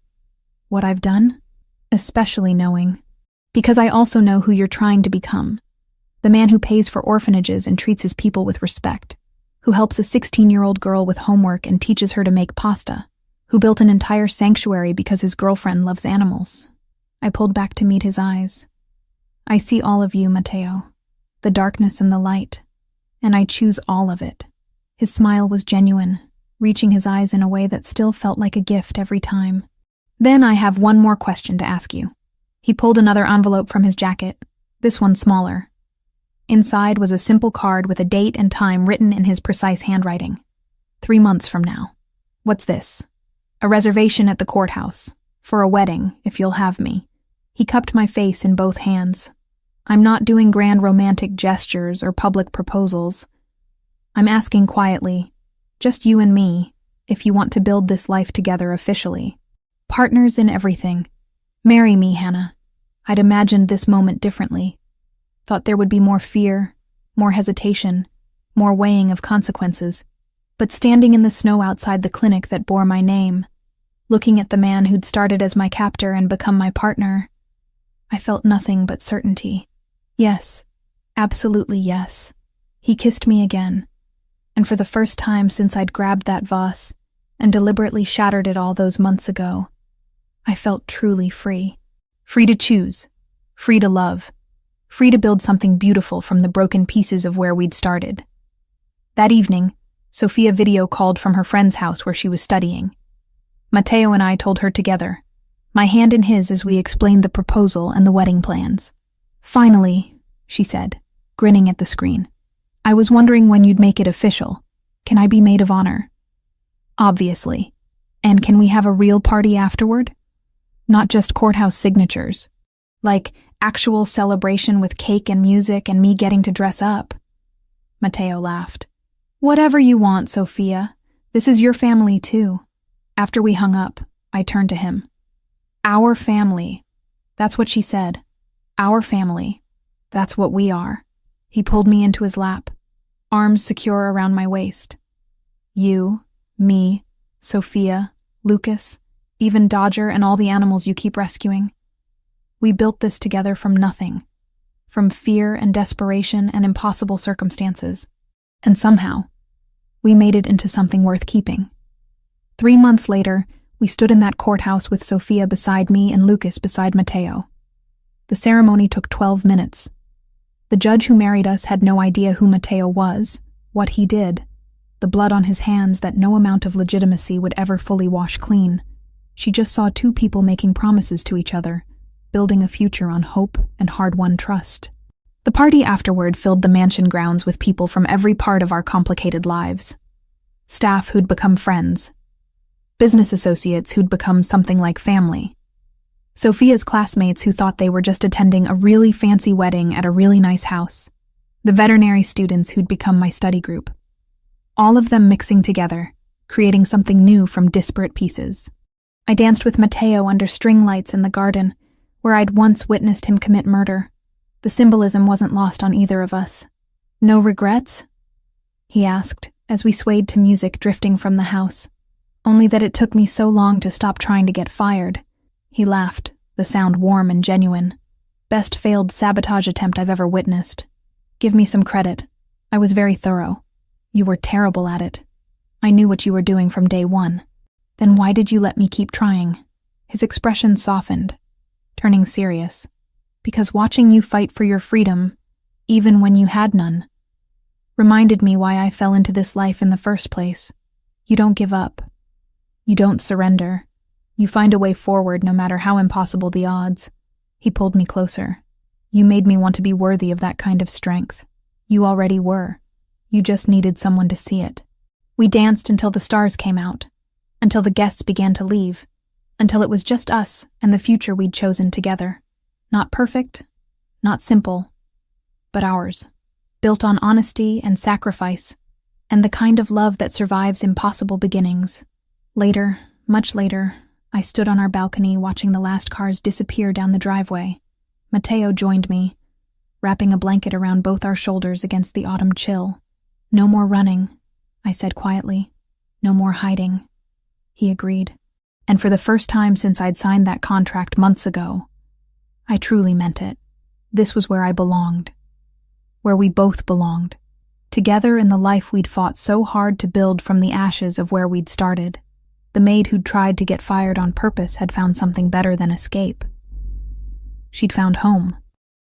What I've done? Especially knowing Because I also know who you're trying to become. The man who pays for orphanages and treats his people with respect. Who helps a 16-year-old girl with homework and teaches her to make pasta. Who built an entire sanctuary because his girlfriend loves animals. I pulled back to meet his eyes. I see all of you, Matteo. The darkness and the light. And I choose all of it. His smile was genuine, reaching his eyes in a way that still felt like a gift every time. Then I have one more question to ask you. He pulled another envelope from his jacket, this one smaller. Inside was a simple card with a date and time written in his precise handwriting. 3 months from now. What's this? A reservation at the courthouse. For a wedding, if you'll have me. He cupped my face in both hands. I'm not doing grand romantic gestures or public proposals. I'm asking quietly, just you and me, if you want to build this life together officially. Partners in everything. Marry me, Hannah. I'd imagined this moment differently. Thought there would be more fear, more hesitation, more weighing of consequences. But standing in the snow outside the clinic that bore my name, looking at the man who'd started as my captor and become my partner, I felt nothing but certainty. Yes, absolutely yes. He kissed me again, and for the first time since I'd grabbed that vase and deliberately shattered it all those months ago, I felt truly free. Free to choose, free to love, free to build something beautiful from the broken pieces of where we'd started. That evening, Sophia video called from her friend's house where she was studying. Matteo and I told her together, my hand in his as we explained the proposal and the wedding plans. Finally, she said, grinning at the screen. I was wondering when you'd make it official. Can I be maid of honor? Obviously. And can we have a real party afterward? Not just courthouse signatures. Like actual celebration with cake and music and me getting to dress up. Matteo laughed. Whatever you want, Sophia. This is your family too. After we hung up, I turned to him. Our family. That's what she said. Our family. That's what we are. He pulled me into his lap, arms secure around my waist. You, me, Sophia, Lucas, even Dodger and all the animals you keep rescuing. We built this together from nothing, from fear and desperation and impossible circumstances. And somehow, we made it into something worth keeping. 3 months later, we stood in that courthouse with Sophia beside me and Lucas beside Matteo. The ceremony took 12 minutes. The judge who married us had no idea who Matteo was, what he did, the blood on his hands that no amount of legitimacy would ever fully wash clean. She just saw two people making promises to each other, building a future on hope and hard-won trust. The party afterward filled the mansion grounds with people from every part of our complicated lives. Staff who'd become friends. Business associates who'd become something like family. Sophia's classmates who thought they were just attending a really fancy wedding at a really nice house. The veterinary students who'd become my study group. All of them mixing together, creating something new from disparate pieces. I danced with Matteo under string lights in the garden, where I'd once witnessed him commit murder. The symbolism wasn't lost on either of us. No regrets? He asked, as we swayed to music drifting from the house. Only that it took me so long to stop trying to get fired. He laughed, the sound warm and genuine. Best failed sabotage attempt I've ever witnessed. Give me some credit. I was very thorough. You were terrible at it. I knew what you were doing from day one. Then why did you let me keep trying? His expression softened, turning serious. Because watching you fight for your freedom, even when you had none, reminded me why I fell into this life in the first place. You don't give up. You don't surrender. You find a way forward no matter how impossible the odds. He pulled me closer. You made me want to be worthy of that kind of strength. You already were. You just needed someone to see it. We danced until the stars came out, until the guests began to leave, until it was just us and the future we'd chosen together. Not perfect, not simple, but ours, built on honesty and sacrifice, and the kind of love that survives impossible beginnings. Later, much later, I stood on our balcony watching the last cars disappear down the driveway. Matteo joined me, wrapping a blanket around both our shoulders against the autumn chill. No more running, I said quietly. No more hiding. He agreed. And for the first time since I'd signed that contract months ago, I truly meant it. This was where I belonged. Where we both belonged. Together in the life we'd fought so hard to build from the ashes of where we'd started. The maid who'd tried to get fired on purpose had found something better than escape. She'd found home.